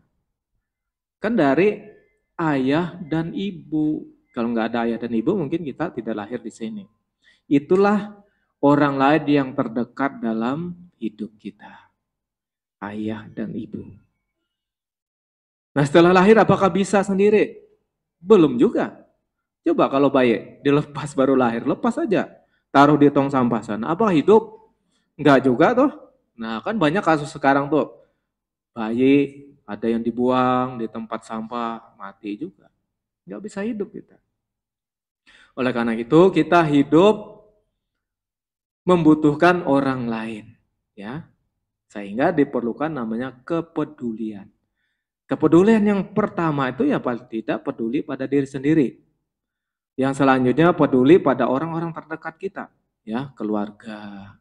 Kan dari ayah dan ibu. Kalau nggak ada ayah dan ibu mungkin kita tidak lahir di sini. Itulah orang lain yang terdekat dalam hidup kita. Ayah dan ibu. Nah setelah lahir apakah bisa sendiri? Belum juga. Coba kalau bayi dilepas baru lahir, lepas aja. Taruh di tong sampah sana. Apa hidup? Enggak juga tuh. Nah kan banyak kasus sekarang tuh. Bayi ada yang dibuang di tempat sampah, mati juga. Enggak bisa hidup kita. Oleh karena itu kita hidup membutuhkan orang lain. Ya, sehingga diperlukan namanya kepedulian. Kepedulian yang pertama itu ya paling tidak peduli pada diri sendiri. Yang selanjutnya peduli pada orang-orang terdekat kita, ya, keluarga.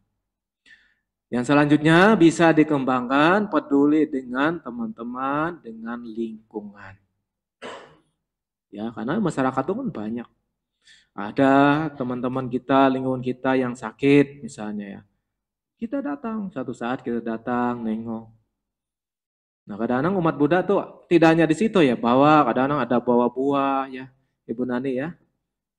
Yang selanjutnya bisa dikembangkan peduli dengan teman-teman, dengan lingkungan. Ya, karena masyarakat itu kan banyak. Ada teman-teman kita, lingkungan kita yang sakit misalnya ya. Kita datang, satu saat kita datang, nengok. Nah kadang-kadang umat Buddha tuh tidak hanya di situ ya, bawa kadang-kadang ada bawa buah ya, Ibu Nani ya,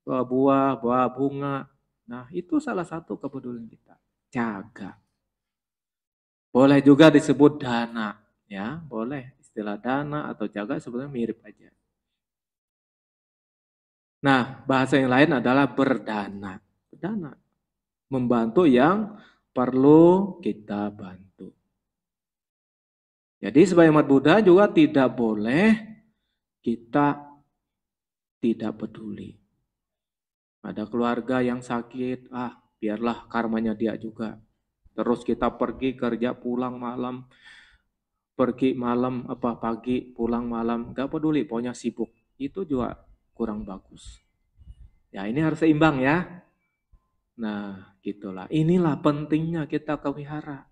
bawa buah, bawa bunga. Nah itu salah satu kepedulian kita, jaga. Boleh juga disebut dana, ya boleh istilah dana atau jaga sebenarnya mirip aja. Nah bahasa yang lain adalah berdana, berdana, membantu yang perlu kita bantu. Jadi sebagai umat Buddha juga tidak boleh kita tidak peduli. Ada keluarga yang sakit, biarlah karmanya dia juga. Terus kita pergi kerja pulang malam, pergi malam apa pagi pulang malam, nggak peduli, pokoknya sibuk. Itu juga kurang bagus. Ya ini harus seimbang ya. Nah gitulah. Inilah pentingnya kita pelihara.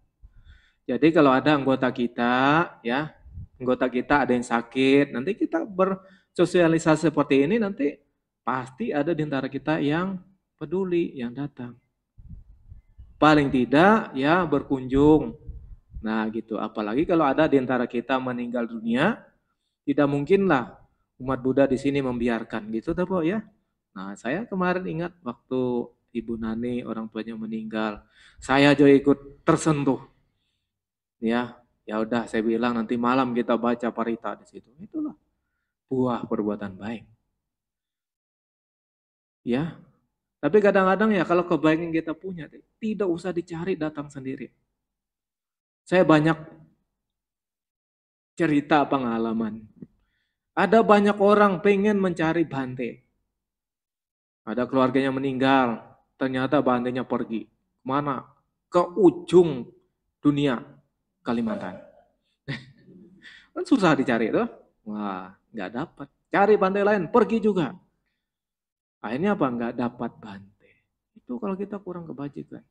Jadi kalau ada anggota kita, ya anggota kita ada yang sakit, nanti kita bersosialisasi seperti ini, nanti pasti ada di antara kita yang peduli, yang datang. Paling tidak ya berkunjung. Nah gitu, apalagi kalau ada di antara kita meninggal dunia, tidak mungkinlah umat Buddha di sini membiarkan gitu dah, ya. Nah, saya kemarin ingat waktu Ibu Nani orang tuanya meninggal, saya juga ikut tersentuh. Ya, ya udah saya bilang nanti malam kita baca parita di situ. Itulah buah perbuatan baik. Ya. Tapi kadang-kadang ya kalau kebaikan kita punya, tidak usah dicari, datang sendiri. Saya banyak cerita pengalaman. Ada banyak orang pengen mencari Bante. Ada keluarganya meninggal, ternyata Bantenya pergi. Mana? Ke ujung dunia, Kalimantan. Kan susah dicari tuh. Wah, nggak dapat. Cari Bante lain, pergi juga. Akhirnya apa? Nggak dapat Bante. Itu kalau kita kurang kebajikan.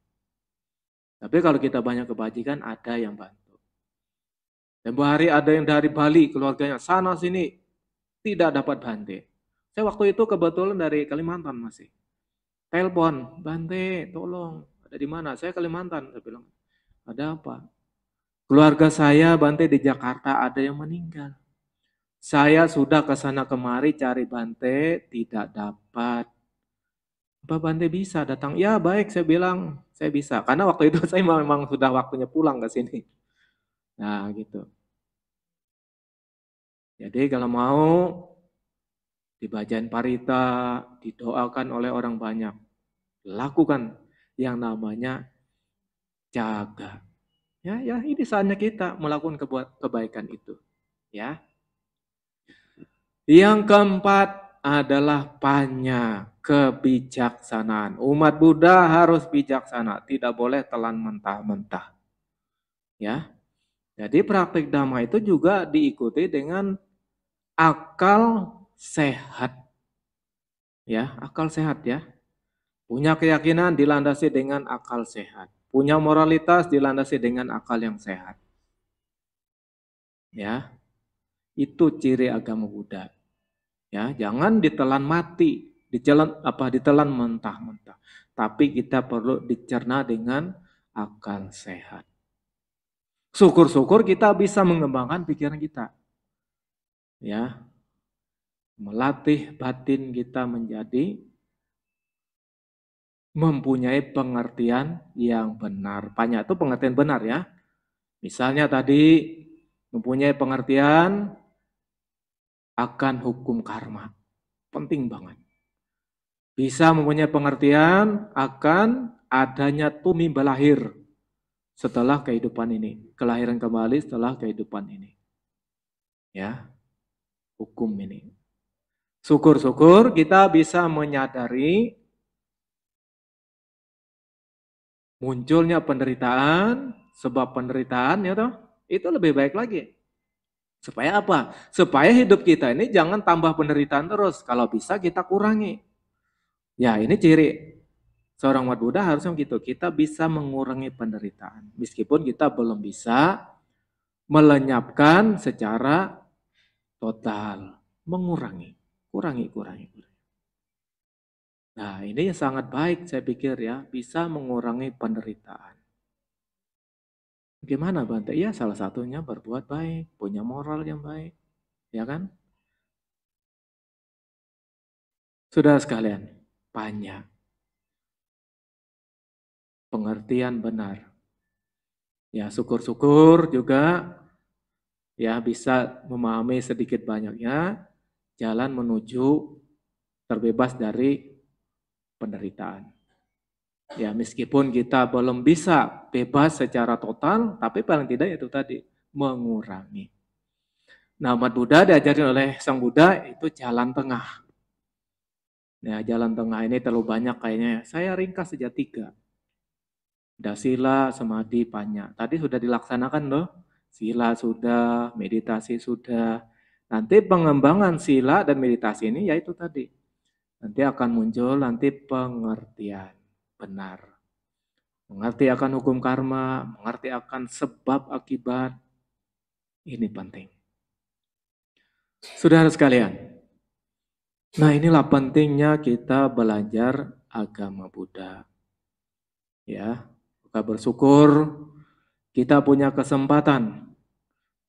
Tapi kalau kita banyak kebajikan, ada yang bantu. Tempo hari ada yang dari Bali, keluarganya sana sini, tidak dapat Bante. Saya waktu itu kebetulan dari Kalimantan masih. Telepon, Bante, tolong, ada di mana? Saya Kalimantan, saya bilang. Ada apa? Keluarga saya, Bante, di Jakarta ada yang meninggal. Saya sudah ke sana kemari cari Bante, tidak dapat. Apa Bante bisa datang? Ya baik, saya bilang, saya bisa. Karena waktu itu saya memang sudah waktunya pulang ke sini. Nah gitu. Jadi kalau mau dibacain parita, didoakan oleh orang banyak, lakukan yang namanya jaga. Ya, ini saatnya kita melakukan kebaikan itu. Ya. Yang keempat adalah panya, kebijaksanaan. Umat Buddha harus bijaksana, tidak boleh telan mentah-mentah. Ya. Jadi praktik dhamma itu juga diikuti dengan akal sehat. Ya, akal sehat ya. Punya keyakinan dilandasi dengan akal sehat. Punya moralitas dilandasi dengan akal yang sehat. Ya. Itu ciri agama Buddha. Ya, jangan ditelan mati, ditelan mentah-mentah. Tapi kita perlu dicerna dengan akal sehat. Syukur-syukur kita bisa mengembangkan pikiran kita. Ya. Melatih batin kita menjadi mempunyai pengertian yang benar. Banyak itu pengertian benar ya. Misalnya tadi mempunyai pengertian akan hukum karma. Penting banget. Bisa mempunyai pengertian akan adanya tumi belahir setelah kehidupan ini. Kelahiran kembali setelah kehidupan ini. Ya, hukum ini. Syukur-syukur kita bisa menyadari munculnya penderitaan, sebab penderitaan ya toh, itu lebih baik lagi. Supaya apa? Supaya hidup kita ini jangan tambah penderitaan terus. Kalau bisa kita kurangi. Ya ini ciri seorang umat Buddha harusnya begitu. Kita bisa mengurangi penderitaan. Meskipun kita belum bisa melenyapkan secara total. Mengurangi. Kurangi. Nah ini sangat baik saya pikir ya. Bisa mengurangi penderitaan. Gimana Bante? Ya salah satunya berbuat baik. Punya moral yang baik. Ya kan? Saudara sekalian, banyak pengertian benar. Ya syukur-syukur juga ya bisa memahami sedikit banyaknya jalan menuju terbebas dari penderitaan. Ya meskipun kita belum bisa bebas secara total, tapi paling tidak itu tadi mengurangi. Nah, umat Buddha diajarin oleh Sang Buddha itu jalan tengah. Nah, jalan tengah ini terlalu banyak kayaknya. Saya ringkas saja 3. Ada sila, samadhi, panya. Tadi sudah dilaksanakan loh. Sila sudah, meditasi sudah. Nanti pengembangan sila dan meditasi ini yaitu tadi. Nanti akan muncul nanti pengertian benar. Mengerti akan hukum karma, mengerti akan sebab akibat. Ini penting. Saudara sekalian, nah inilah pentingnya kita belajar agama Buddha. Ya, kita bersyukur kita punya kesempatan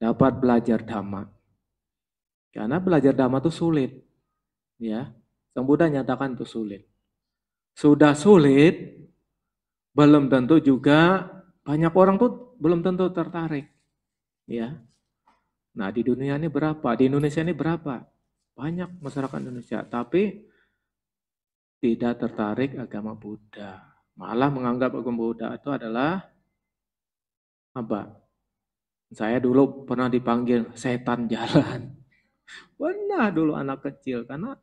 dapat belajar Dhamma. Karena belajar Dhamma itu sulit. Ya, Sang Buddha nyatakan itu sulit. Sudah sulit, belum tentu juga banyak orang tuh belum tentu tertarik. Ya. Nah, di dunia ini berapa? Di Indonesia ini berapa? Banyak masyarakat Indonesia, tapi tidak tertarik agama Buddha. Malah menganggap agama Buddha itu adalah apa? Saya dulu pernah dipanggil setan jalan. Pernah dulu anak kecil karena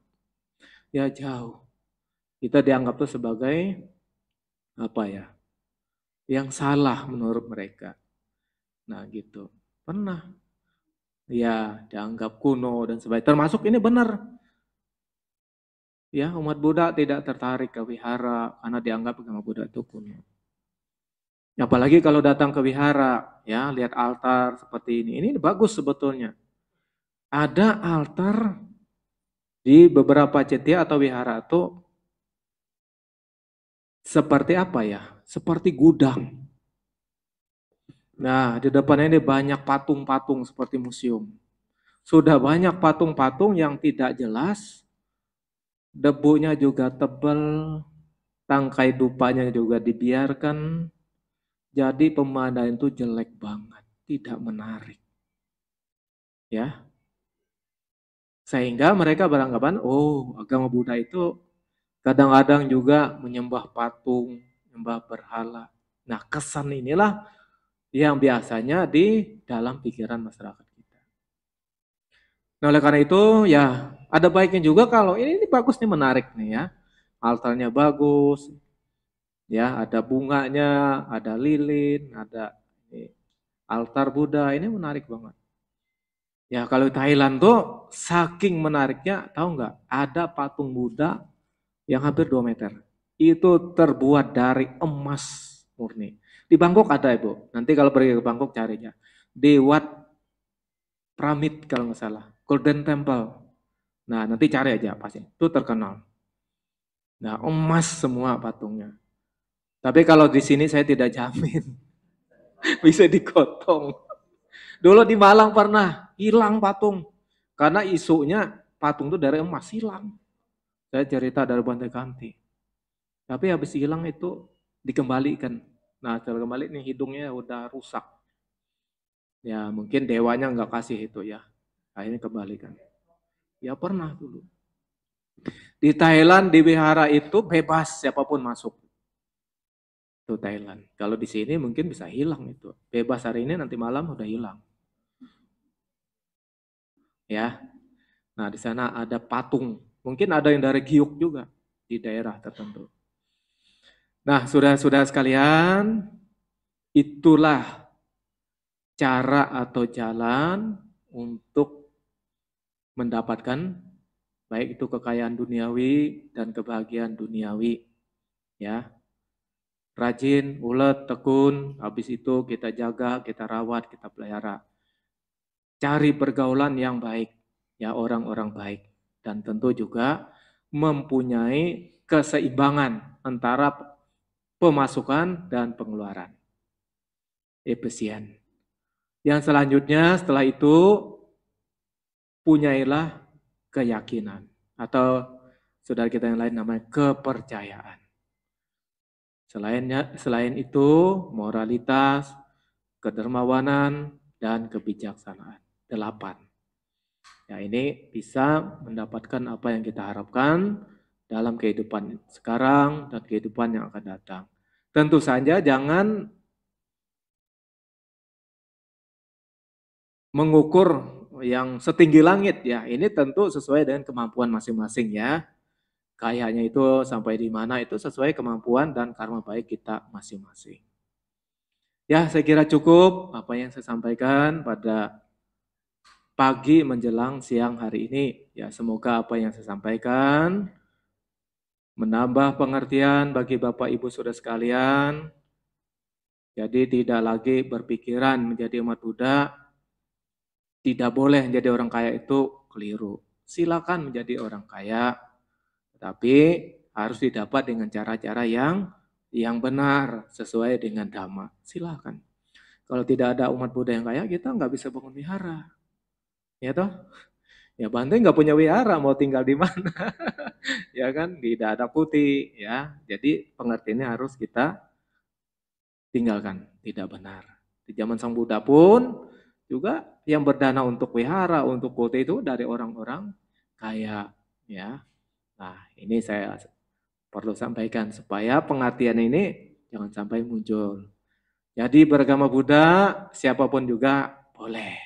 ya jauh. Kita dianggap tuh sebagai apa ya? Yang salah menurut mereka. Nah, gitu. Pernah. Ya, dianggap kuno dan sebagainya. Termasuk ini benar. Ya, umat Buddha tidak tertarik ke wihara karena dianggap agama Buddha itu kuno. Apalagi kalau datang ke wihara, ya, lihat altar seperti ini. Ini bagus sebetulnya. Ada altar di beberapa cetia atau wihara itu seperti apa ya? Seperti gudang. Nah, di depannya ini banyak patung-patung seperti museum. Sudah banyak patung-patung yang tidak jelas, debunya juga tebal, tangkai dupanya juga dibiarkan, jadi pemandangan itu jelek banget, tidak menarik. Ya, sehingga mereka beranggapan, oh agama Buddha itu kadang-kadang juga menyembah patung, menyembah berhala. Nah, kesan inilah yang biasanya di dalam pikiran masyarakat kita. Nah, oleh karena itu ya ada baiknya juga kalau ini bagus nih, menarik nih ya. Altarnya bagus, ya ada bunganya, ada lilin, ada altar Buddha, ini menarik banget. Ya kalau Thailand tuh saking menariknya, tahu nggak? Ada patung Buddha yang hampir 2 meter. Itu terbuat dari emas murni. Di Bangkok ada Ibu. Nanti kalau pergi ke Bangkok carinya. Di Wat Pramit kalau nggak salah. Golden Temple. Nah nanti cari aja pasti. Itu terkenal. Nah emas semua patungnya. Tapi kalau di sini saya tidak jamin. Bisa digotong. Dulu di Malang pernah hilang patung. Karena isunya patung itu dari emas hilang. Saya cerita dari Bantai Kanti. Tapi habis hilang itu dikembalikan. Nah setelah kembali nih hidungnya udah rusak. Ya mungkin dewanya nggak kasih itu ya. Akhirnya kembalikan. Ya pernah dulu. Di Thailand di wihara itu bebas siapapun masuk. Itu Thailand. Kalau di sini mungkin bisa hilang itu. Bebas hari ini nanti malam udah hilang. Ya. Nah, di sana ada patung. Mungkin ada yang dari Giuk juga di daerah tertentu. Nah, saudara-saudara sekalian, itulah cara atau jalan untuk mendapatkan baik itu kekayaan duniawi dan kebahagiaan duniawi. Ya. Rajin, ulet, tekun, habis itu kita jaga, kita rawat, kita pelihara. Cari pergaulan yang baik, ya orang-orang baik. Dan tentu juga mempunyai keseimbangan antara pemasukan dan pengeluaran. Efisien. Yang selanjutnya setelah itu punyailah keyakinan atau saudara kita yang lain namanya kepercayaan. Selain itu moralitas, kedermawanan dan kebijaksanaan. 8. Ya ini bisa mendapatkan apa yang kita harapkan dalam kehidupan sekarang dan kehidupan yang akan datang. Tentu saja jangan mengukur yang setinggi langit ya. Ini tentu sesuai dengan kemampuan masing-masing ya. Kayaknya itu sampai di mana itu sesuai kemampuan dan karma baik kita masing-masing. Ya, saya kira cukup apa yang saya sampaikan pada pagi menjelang siang hari ini. Ya, semoga apa yang saya sampaikan menambah pengertian bagi Bapak Ibu Saudara sekalian. Jadi tidak lagi berpikiran menjadi umat Buddha, tidak boleh menjadi orang kaya itu keliru. Silakan menjadi orang kaya, tapi harus didapat dengan cara-cara yang benar, sesuai dengan Dhamma. Silakan. Kalau tidak ada umat Buddha yang kaya, kita nggak bisa bangun wihara. Ya toh? Ya Bante nggak punya wihara, mau tinggal di mana? Ya kan? Tidak ada putih. Ya, jadi pengertiannya harus kita tinggalkan. Tidak benar. Di zaman Sang Buddha pun juga yang berdana untuk wihara, untuk putih itu dari orang-orang kaya. Ya, nah ini saya perlu sampaikan supaya pengertian ini jangan sampai muncul. Jadi beragama Buddha siapapun juga boleh.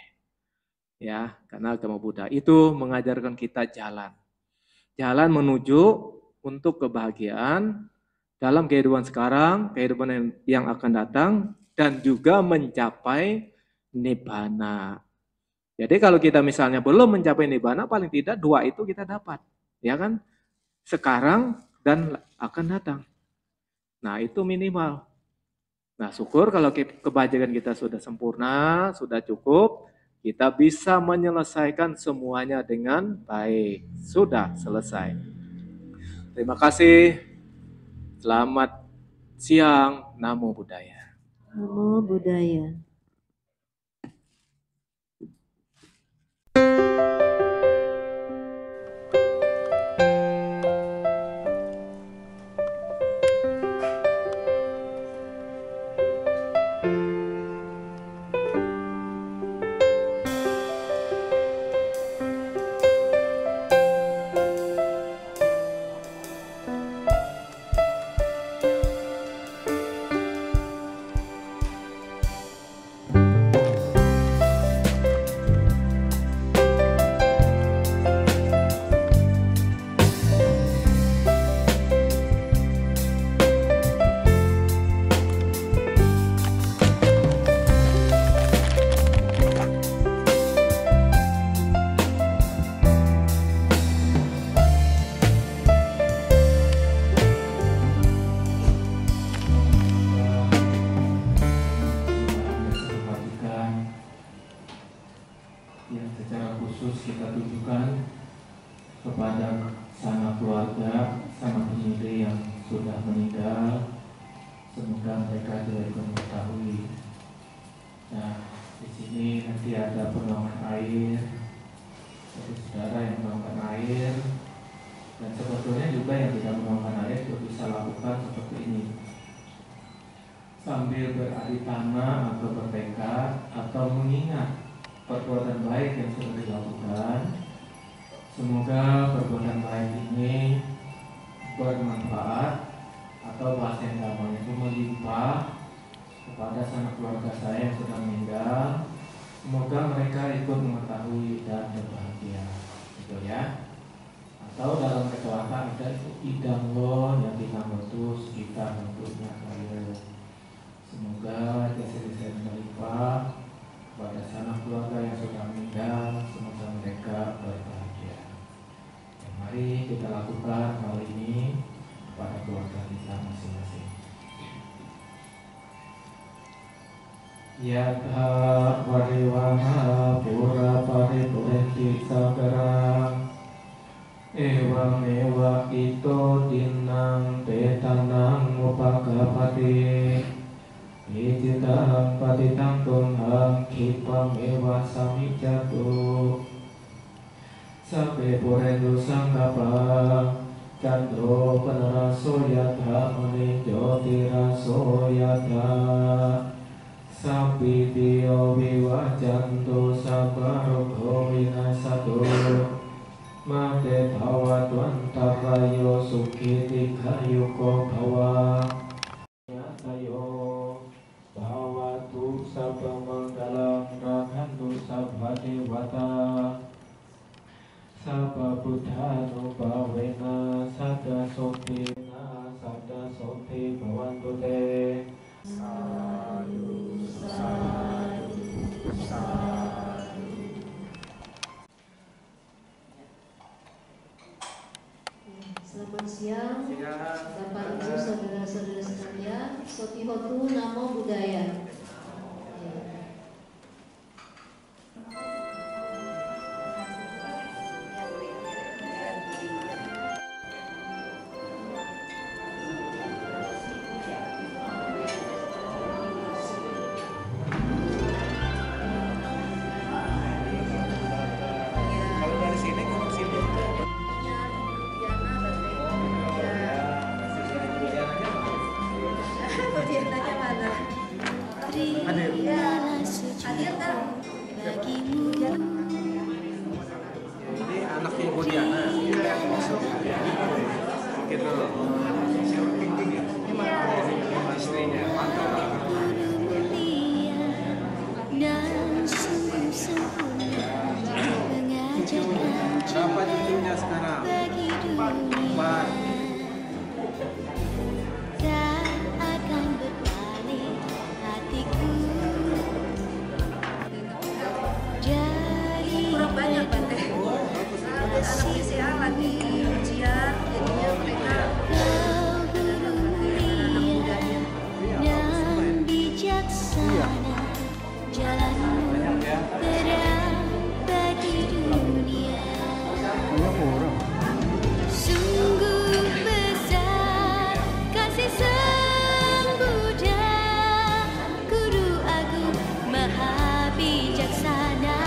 Ya, karena agama Buddha itu mengajarkan kita jalan. Jalan menuju untuk kebahagiaan dalam kehidupan sekarang, kehidupan yang akan datang, dan juga mencapai nibbana. Jadi kalau kita misalnya belum mencapai nibbana, paling tidak dua itu kita dapat. Ya kan? Sekarang dan akan datang. Nah itu minimal. Nah syukur kalau kebahagiaan kita sudah sempurna, sudah cukup, kita bisa menyelesaikan semuanya dengan baik. Sudah selesai. Terima kasih. Selamat siang. Namo Buddhaya. Namo Buddhaya. Yang secara khusus kita tujukan kepada sanak keluarga, sama penyendiri yang sudah meninggal. Semoga mereka juga mengetahui. Nah, di sini nanti ada penuangan air, jadi saudara yang menuangkan air, dan sebetulnya juga yang tidak menuangkan air juga bisa lakukan seperti ini, sambil beradi tanah atau bertekad atau mengingat perbuatan baik yang sudah dilakukan. Semoga perbuatan baik ini bermanfaat atau bahasa yang gampang itu melimpah kepada sanak keluarga saya yang sudah meninggal. Semoga mereka ikut mengetahui dan berbahagia, gitu ya. Atau dalam kecelakaan ada idang lo yang kita putus, kita bentuknya saya. Semoga jasa-jasa melimpah kepada sanak keluarga yang sudah meninggal. Semoga mereka berbahagia. Dan mari kita lakukan hal ini kepada keluarga kita masing-masing. Yatha pariwaha pura paripurenti sagara Ewang ewa ito dinang petanang upakapati Ijitang patitang tunghang kipam ewa samijatu Sabe purendu sanggapa Candro peneraso yatha meninjo tiraso yatha Sabi tiyo viwajanto sabarokho vinasatu Mate bhavatwantarayo sukhiti kayuko bhawa Yatayo bhavatu sabamanggalang rakhantu sabha dewata Sabha buddhanubhavena sada sophina sada sophi bhavantu te Sadhu Selamat siang, Bapak Ibu, saudara-saudara sekalian. Sotihotu Namo Buddhaya. Ini anaknya Ibu Diana. Gitu. Istrinya. Berapa cucunya sekarang? 4. Kurang banyak Pak Teh. Anak BCA lagi ujian, jadinya mereka anak mudanya. Dan bijaksana jalanmu terang bagi dunia. Sungguh besar kasih Sang Buddha, Guru Agung Maha Bijaksana.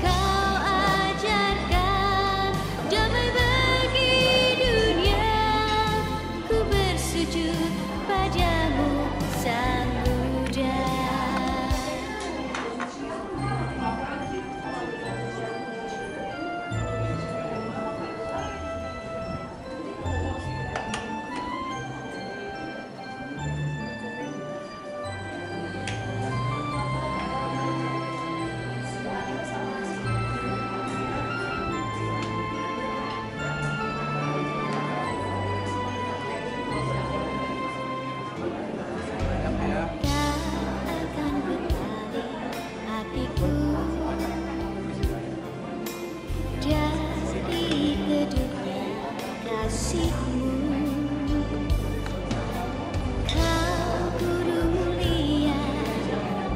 Kau ajarkan damai bagi dunia, ku bersujud padamu Sang Buddha. Takkan berpaling hatiku dari kedua kasihmu. Kau guru mulia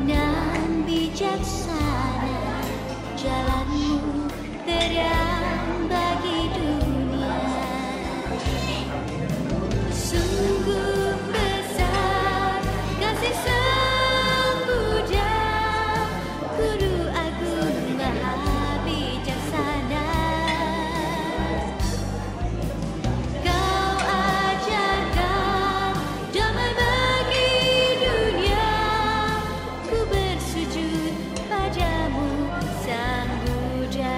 dan bijaksana, jalanmu terang bagi dunia. Sungguh besar kasih Sang Buddha, Guru Agung Maha Bijaksana. Kau ajarkan damai bagi dunia, ku bersujud padamu Sang Buddha.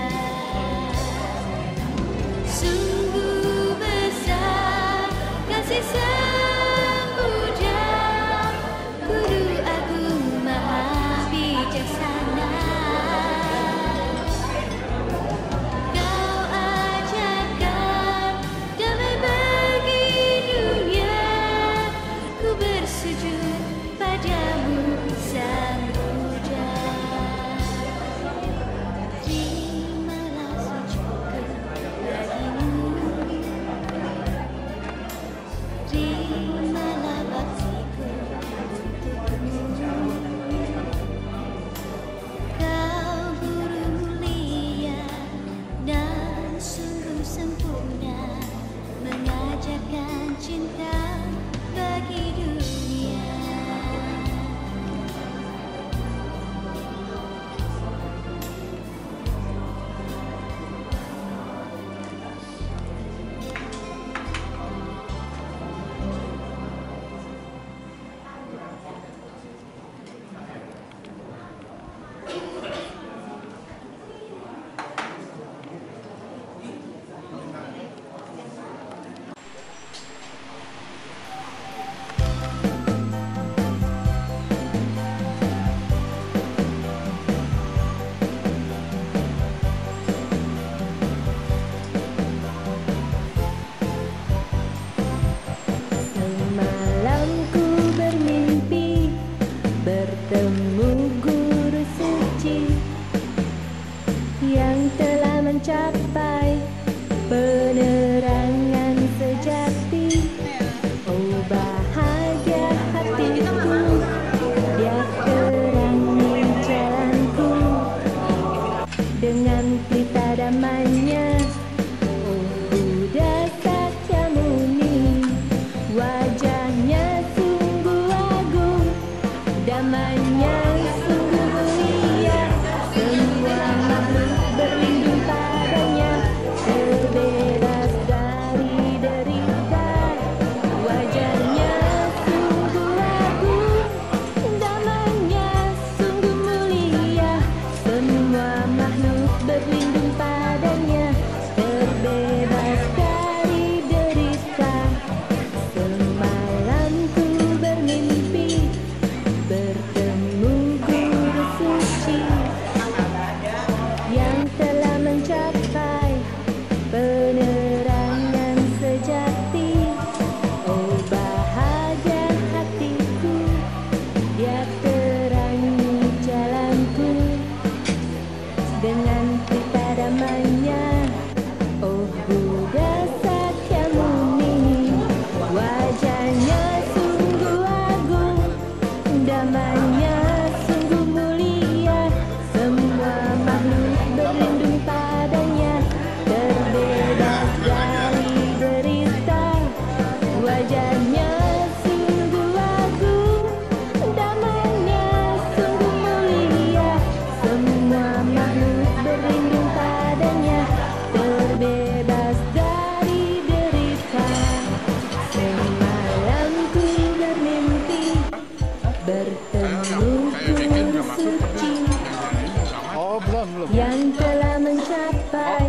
yang telah mencapai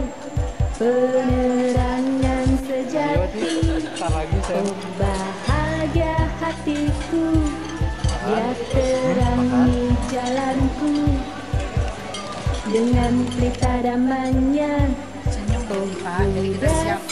penerangan sejati. Oh bahagia hatiku, dia terangi jalanku dengan pelita damainya. Oh Buddha